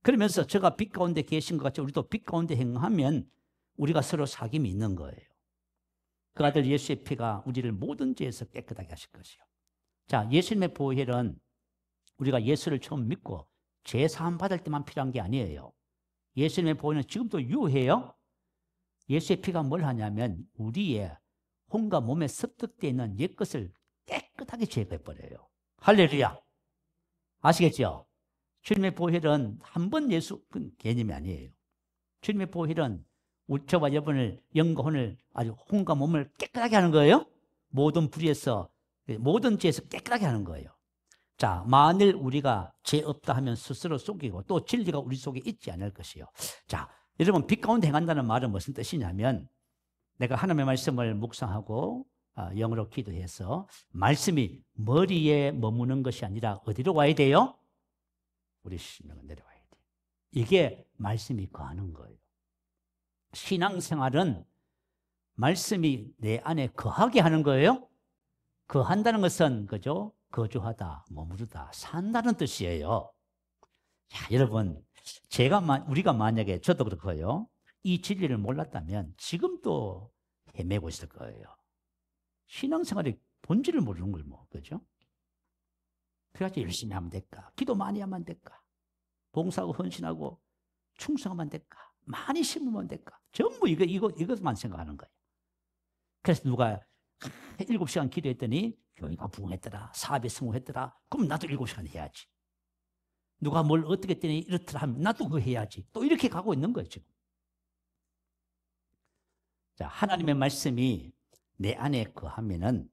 그러면서 제가 빛 가운데 계신 것 같이 우리도 빛 가운데 행하면 우리가 서로 사귐이 있는 거예요. 그 아들 예수의 피가 우리를 모든 죄에서 깨끗하게 하실 것이요. 자, 예수님의 보혈은 우리가 예수를 처음 믿고 죄 사함 받을 때만 필요한 게 아니에요. 예수님의 보혈은 지금도 유효해요. 예수의 피가 뭘 하냐면 우리의 혼과 몸에 습득되어 있는 옛것을 깨끗하게 제거해버려요. 할렐루야. 아시겠죠? 주님의 보혈은 한 번 예수 개념이 아니에요. 주님의 보혈은 저와 여러분을 영과 혼을 아주 혼과 몸을 깨끗하게 하는 거예요. 모든 불의에서 모든 죄에서 깨끗하게 하는 거예요. 자, 만일 우리가 죄 없다 하면 스스로 속이고 또 진리가 우리 속에 있지 않을 것이요. 자, 여러분 빛 가운데 행한다는 말은 무슨 뜻이냐면 내가 하나님의 말씀을 묵상하고 영으로 기도해서 말씀이 머리에 머무는 것이 아니라 어디로 와야 돼요? 우리 심령은 내려와야 돼요. 이게 말씀이 거하는 거예요. 신앙생활은 말씀이 내 안에 거하게 하는 거예요. 거한다는 것은 그죠? 거주하다, 머무르다, 산다는 뜻이에요. 자, 여러분, 우리가 만약에 저도 그렇고요. 이 진리를 몰랐다면 지금도 헤매고 있을 거예요. 신앙생활의 본질을 모르는 걸 뭐, 그죠? 그래가지고 열심히 하면 될까? 기도 많이 하면 될까? 봉사하고 헌신하고 충성하면 될까? 많이 심으면 될까? 전부 이것만 생각하는 거예요. 그래서 누가 7시간 기도했더니 교회가 부흥했더라, 사업에 성공했더라. 그럼 나도 7시간 해야지. 누가 뭘 어떻게 했더니 이렇더라 하면 나도 그거 해야지. 또 이렇게 가고 있는 거예요, 지금. 자, 하나님의 말씀이 내 안에 거하면은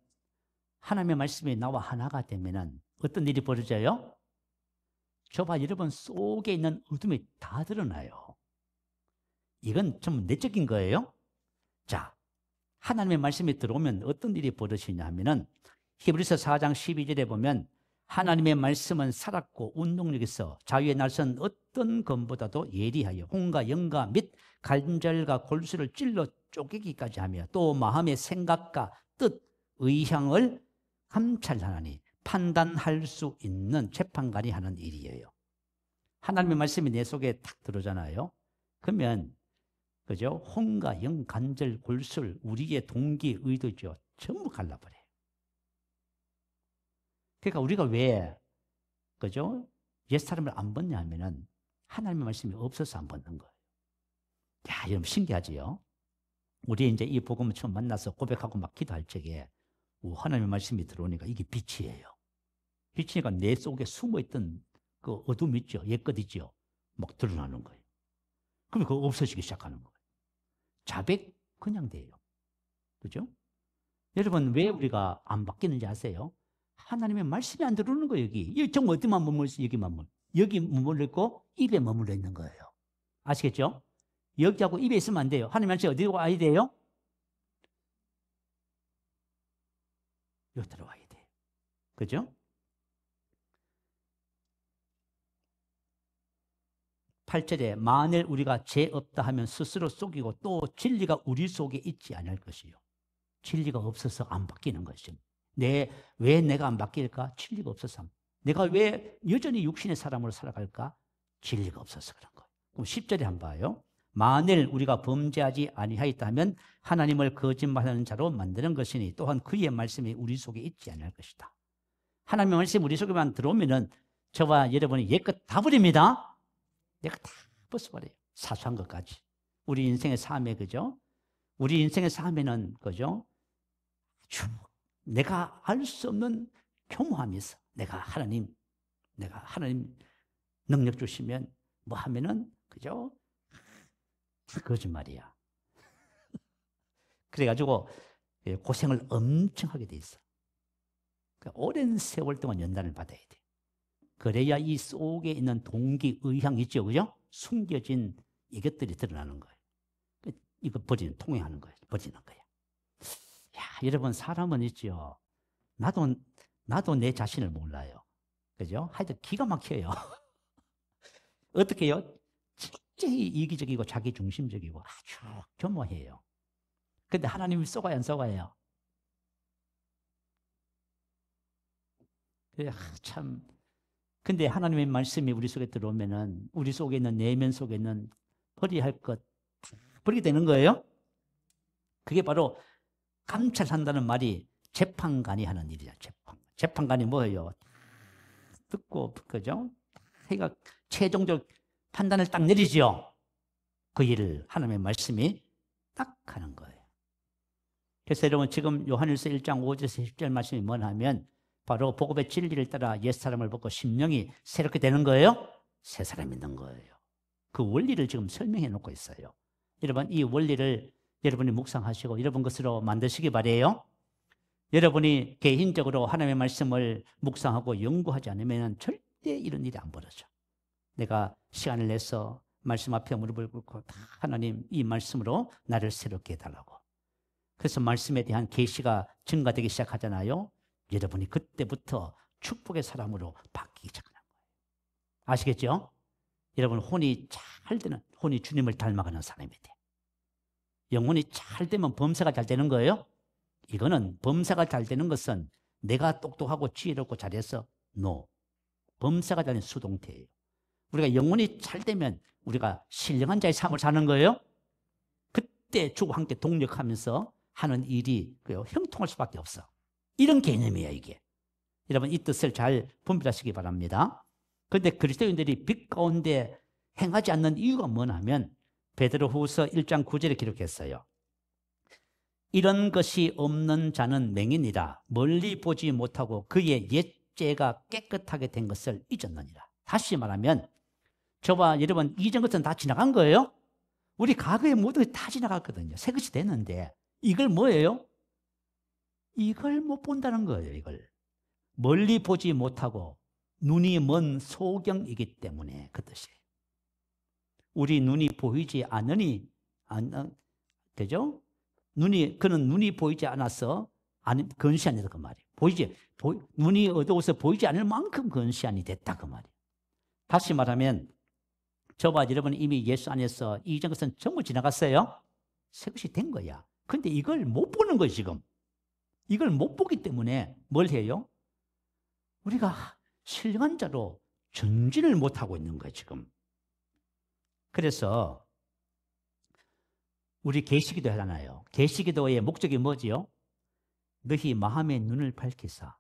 하나님의 말씀이 나와 하나가 되면은 어떤 일이 벌어져요? 저봐 여러분 속에 있는 어둠이 다 드러나요. 이건 좀 내적인 거예요. 자, 하나님의 말씀이 들어오면 어떤 일이 벌어지냐 하면은 히브리서 4장 12절에 보면 하나님의 말씀은 살았고 운동력 있어 자유의 날선 어떤 검보다도 예리하여 혼과 영과 및 관절과 골수를 찔러 쪼개기까지 하며 또 마음의 생각과 뜻, 의향을 감찰하나니 판단할 수 있는 재판관이 하는 일이에요. 하나님의 말씀이 내 속에 탁 들어오잖아요. 그러면 그죠? 혼과 영, 관절, 골술, 우리의 동기, 의도죠. 전부 갈라버려요. 그러니까 우리가 왜 그죠? 옛사람을 안 벗냐 하면은 하나님의 말씀이 없어서 안 벗는 거예요. 야, 여러분 신기하지요? 우리 이제 이 복음을 처음 만나서 고백하고 막 기도할 적에 하나님의 말씀이 들어오니까 이게 빛이에요. 빛이니까 내 속에 숨어있던 그 어둠 있죠? 옛것 있죠? 막 드러나는 거예요. 그러면 그거 없어지기 시작하는 거예요. 자백 그냥 돼요. 그죠? 여러분 왜 우리가 안 바뀌는지 아세요? 하나님의 말씀이 안 들어오는 거예요. 여기 정말 어디만 머물러 있어? 여기 머물러 있고 입에 머물러 있는 거예요. 아시겠죠? 여기하고 입에 있으면 안 돼요. 하나님의 말씀이 어디로 와야 돼요? 여기 들어와야 돼요. 그죠? 8절에 만일 우리가 죄 없다 하면 스스로 속이고 또 진리가 우리 속에 있지 않을 것이요. 진리가 없어서 안 바뀌는 것이죠. 왜 내가 안 바뀔까? 진리가 없어서. 내가 왜 여전히 육신의 사람으로 살아갈까? 진리가 없어서 그런 거예요. 그럼 10절에 한번 봐요. 만일 우리가 범죄하지 아니하였다면 하나님을 거짓말하는 자로 만드는 것이니 또한 그의 말씀이 우리 속에 있지 않을 것이다. 하나님의 말씀이 우리 속에만 들어오면은 저와 여러분이 옛것 다 버립니다. 내가 다 벗어버려요. 사소한 것까지. 우리 인생의 삶에 그죠? 우리 인생의 삶에는 그죠? 내가 알 수 없는 교묘함이 있어. 내가 하나님 능력 주시면 뭐 하면은 그죠? 거짓말이야. 그래가지고 고생을 엄청 하게 돼 있어. 그러니까 오랜 세월 동안 연단을 받아야 돼. 그래야 이 속에 있는 동기, 의향 있죠, 그죠? 숨겨진 이것들이 드러나는 거예요. 이거 통행하는 거예요. 버리는 거예요. 야, 여러분, 사람은 있죠. 나도 내 자신을 몰라요. 그죠? 하여튼 기가 막혀요. 어떻게 해요? 굉장히 이기적이고 자기중심적이고 아주 겸허해요. 근데 하나님이 쏘가요, 안 쏘가요? 참. 근데 하나님의 말씀이 우리 속에 들어오면은 우리 속에 있는 내면 속에 있는 버려야 할 것 버리게 되는 거예요. 그게 바로 감찰한다는 말이 재판관이 하는 일이야. 재판관이 뭐예요? 듣고, 그죠? 그러니까 최종적 판단을 딱 내리죠. 그 일을 하나님의 말씀이 딱 하는 거예요. 그래서 여러분, 지금 요한일서 1장 5절에서 10절 말씀이 뭐냐면 바로 복음의 진리를 따라 옛사람을 벗고 심령이 새롭게 되는 거예요. 새 사람이 있는 거예요. 그 원리를 지금 설명해 놓고 있어요. 여러분, 이 원리를 여러분이 묵상하시고 여러분 것으로 만드시기 바래요. 여러분이 개인적으로 하나님의 말씀을 묵상하고 연구하지 않으면 절대 이런 일이 안 벌어져. 내가 시간을 내서 말씀 앞에 무릎을 꿇고 하나님, 이 말씀으로 나를 새롭게 해달라고. 그래서 말씀에 대한 계시가 증가되기 시작하잖아요. 여러분이 그때부터 축복의 사람으로 바뀌기 시작하는 거예요. 아시겠죠? 여러분, 혼이 주님을 닮아가는 사람이 돼. 영혼이 잘 되면 범사가 잘 되는 거예요. 이거는 범사가 잘 되는 것은 내가 똑똑하고 지혜롭고 잘해서 범사가 잘 되는 수동태예요. 우리가 영혼이 잘 되면 우리가 신령한 자의 삶을 사는 거예요. 그때 주와 함께 동력하면서 하는 일이 형통할 수밖에 없어. 이런 개념이에요, 이게. 여러분, 이 뜻을 잘 분별하시기 바랍니다. 그런데 그리스도인들이 빛 가운데 행하지 않는 이유가 뭐냐면 베드로후서 1장 9절에 기록했어요. 이런 것이 없는 자는 맹인이라 멀리 보지 못하고 그의 옛죄가 깨끗하게 된 것을 잊었느니라. 다시 말하면 저와 여러분, 이전 것은 다 지나간 거예요. 우리 과거의 모든 것이 다 지나갔거든요. 새 것이 됐는데 이걸 뭐예요? 이걸 못 본다는 거예요. 이걸 멀리 보지 못하고 눈이 먼 소경이기 때문에 그 뜻이에요. 우리 눈이 보이지 않으니, 그죠? 그는 눈이 보이지 않아서 근시안이다 그 말이에요. 눈이 어두워서 보이지 않을 만큼 근시안이 됐다 그 말이에요. 다시 말하면 저와 여러분은 이미 예수 안에서 이전 것은 전부 지나갔어요. 새 것이 된 거야. 근데 이걸 못 보는 거예요, 지금. 이걸 못 보기 때문에 뭘 해요? 우리가 신령한 자로 전진을 못하고 있는 거예요, 지금. 그래서 우리 계시기도 하잖아요. 계시기도의 목적이 뭐지요? 너희 마음의 눈을 밝히사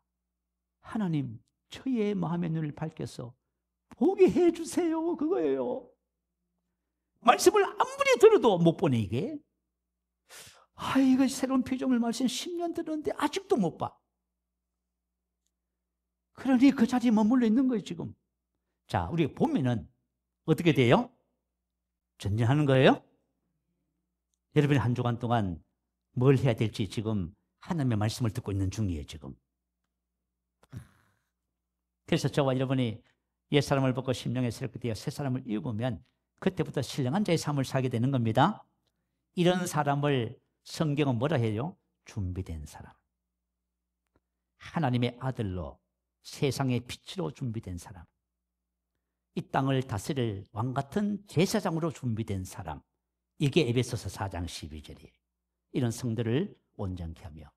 하나님, 저의 마음의 눈을 밝혀서 보게 해주세요. 그거예요. 말씀을 아무리 들어도 못 보네, 이게. 이거 새로운 피조물 말씀 10년 들었는데 아직도 못 봐. 그러니 그 자리에 머물러 있는 거예요, 지금. 자, 우리가 보면은 어떻게 돼요? 전진하는 거예요? 여러분이 한 주간 동안 뭘 해야 될지 지금 하나님의 말씀을 듣고 있는 중이에요, 지금. 그래서 저와 여러분이 옛사람을 벗고 심령에 새롭게 되어 새사람을 입으면 그때부터 신령한 자의 삶을 살게 되는 겁니다. 이런 사람을 성경은 뭐라 해요? 준비된 사람. 하나님의 아들로 세상의 빛으로 준비된 사람. 이 땅을 다스릴 왕같은 제사장으로 준비된 사람. 이게 에베소서 4장 12절이에요. 이런 성들을 온전케 하며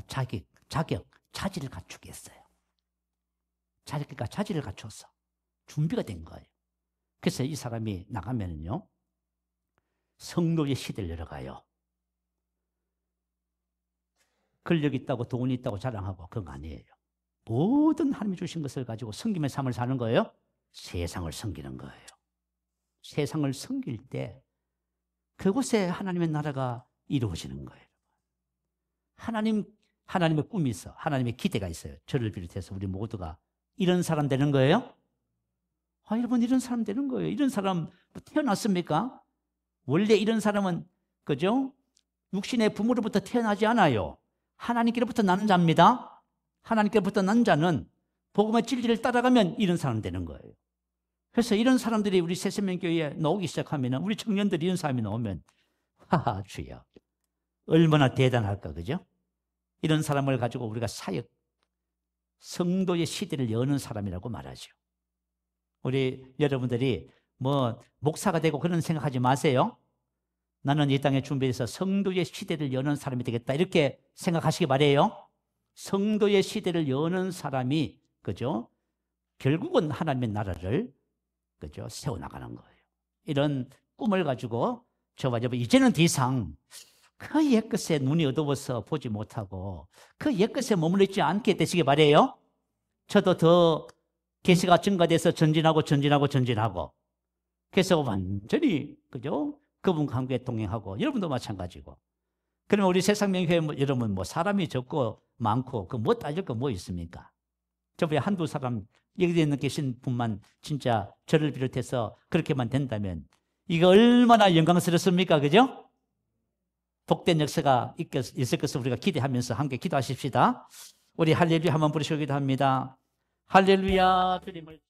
자격, 차지를 갖추게 했어요. 자격과 차지를 갖춰서 준비가 된 거예요. 그래서 이 사람이 나가면요, 성도의 시대를 열어가요. 권력 있다고 돈 있다고 자랑하고 그건 아니에요. 모든 하나님이 주신 것을 가지고 섬김의 삶을 사는 거예요. 세상을 섬기는 거예요. 세상을 섬길 때 그곳에 하나님의 나라가 이루어지는 거예요. 하나님의 꿈이 있어. 하나님의 기대가 있어요. 저를 비롯해서 우리 모두가 이런 사람 되는 거예요? 여러분, 이런 사람 되는 거예요. 이런 사람 태어났습니까? 원래 이런 사람은, 그죠? 육신의 부모로부터 태어나지 않아요. 하나님께로부터 난 자입니다. 하나님께로부터 난 자는 복음의 진리를 따라가면 이런 사람 되는 거예요. 그래서 이런 사람들이 우리 새생명교회에 나오기 시작하면, 우리 청년들이 이런 사람이 나오면 하하, 주여. 얼마나 대단할까, 그죠? 이런 사람을 가지고 우리가 사역, 성도의 시대를 여는 사람이라고 말하죠. 우리 여러분들이 뭐 목사가 되고 그런 생각하지 마세요. 나는 이 땅에 준비해서 성도의 시대를 여는 사람이 되겠다, 이렇게 생각하시기 바래요. 성도의 시대를 여는 사람이, 그죠? 결국은 하나님의 나라를, 그죠? 세워나가는 거예요. 이런 꿈을 가지고 저와 여러분, 이제는 더 이상 그 옛것에 눈이 어두워서 보지 못하고 그 옛것에 머물러 있지 않게 되시기 바래요. 저도 더 계시가 증가돼서 전진하고 그래서 완전히, 그죠? 그분 관계에 동행하고, 여러분도 마찬가지고. 그러면 우리 새생명교회 여러분, 뭐 사람이 적고 많고 그 뭐 따질 거 뭐 있습니까? 저번에 한두 사람 여기 있는 계신 분만 진짜 저를 비롯해서 그렇게만 된다면 이거 얼마나 영광스럽습니까? 그죠? 복된 역사가 있을 것을 우리가 기대하면서 함께 기도하십시다. 우리 할렐루야 한번 부르시기도 합니다. 할렐루야, 주님을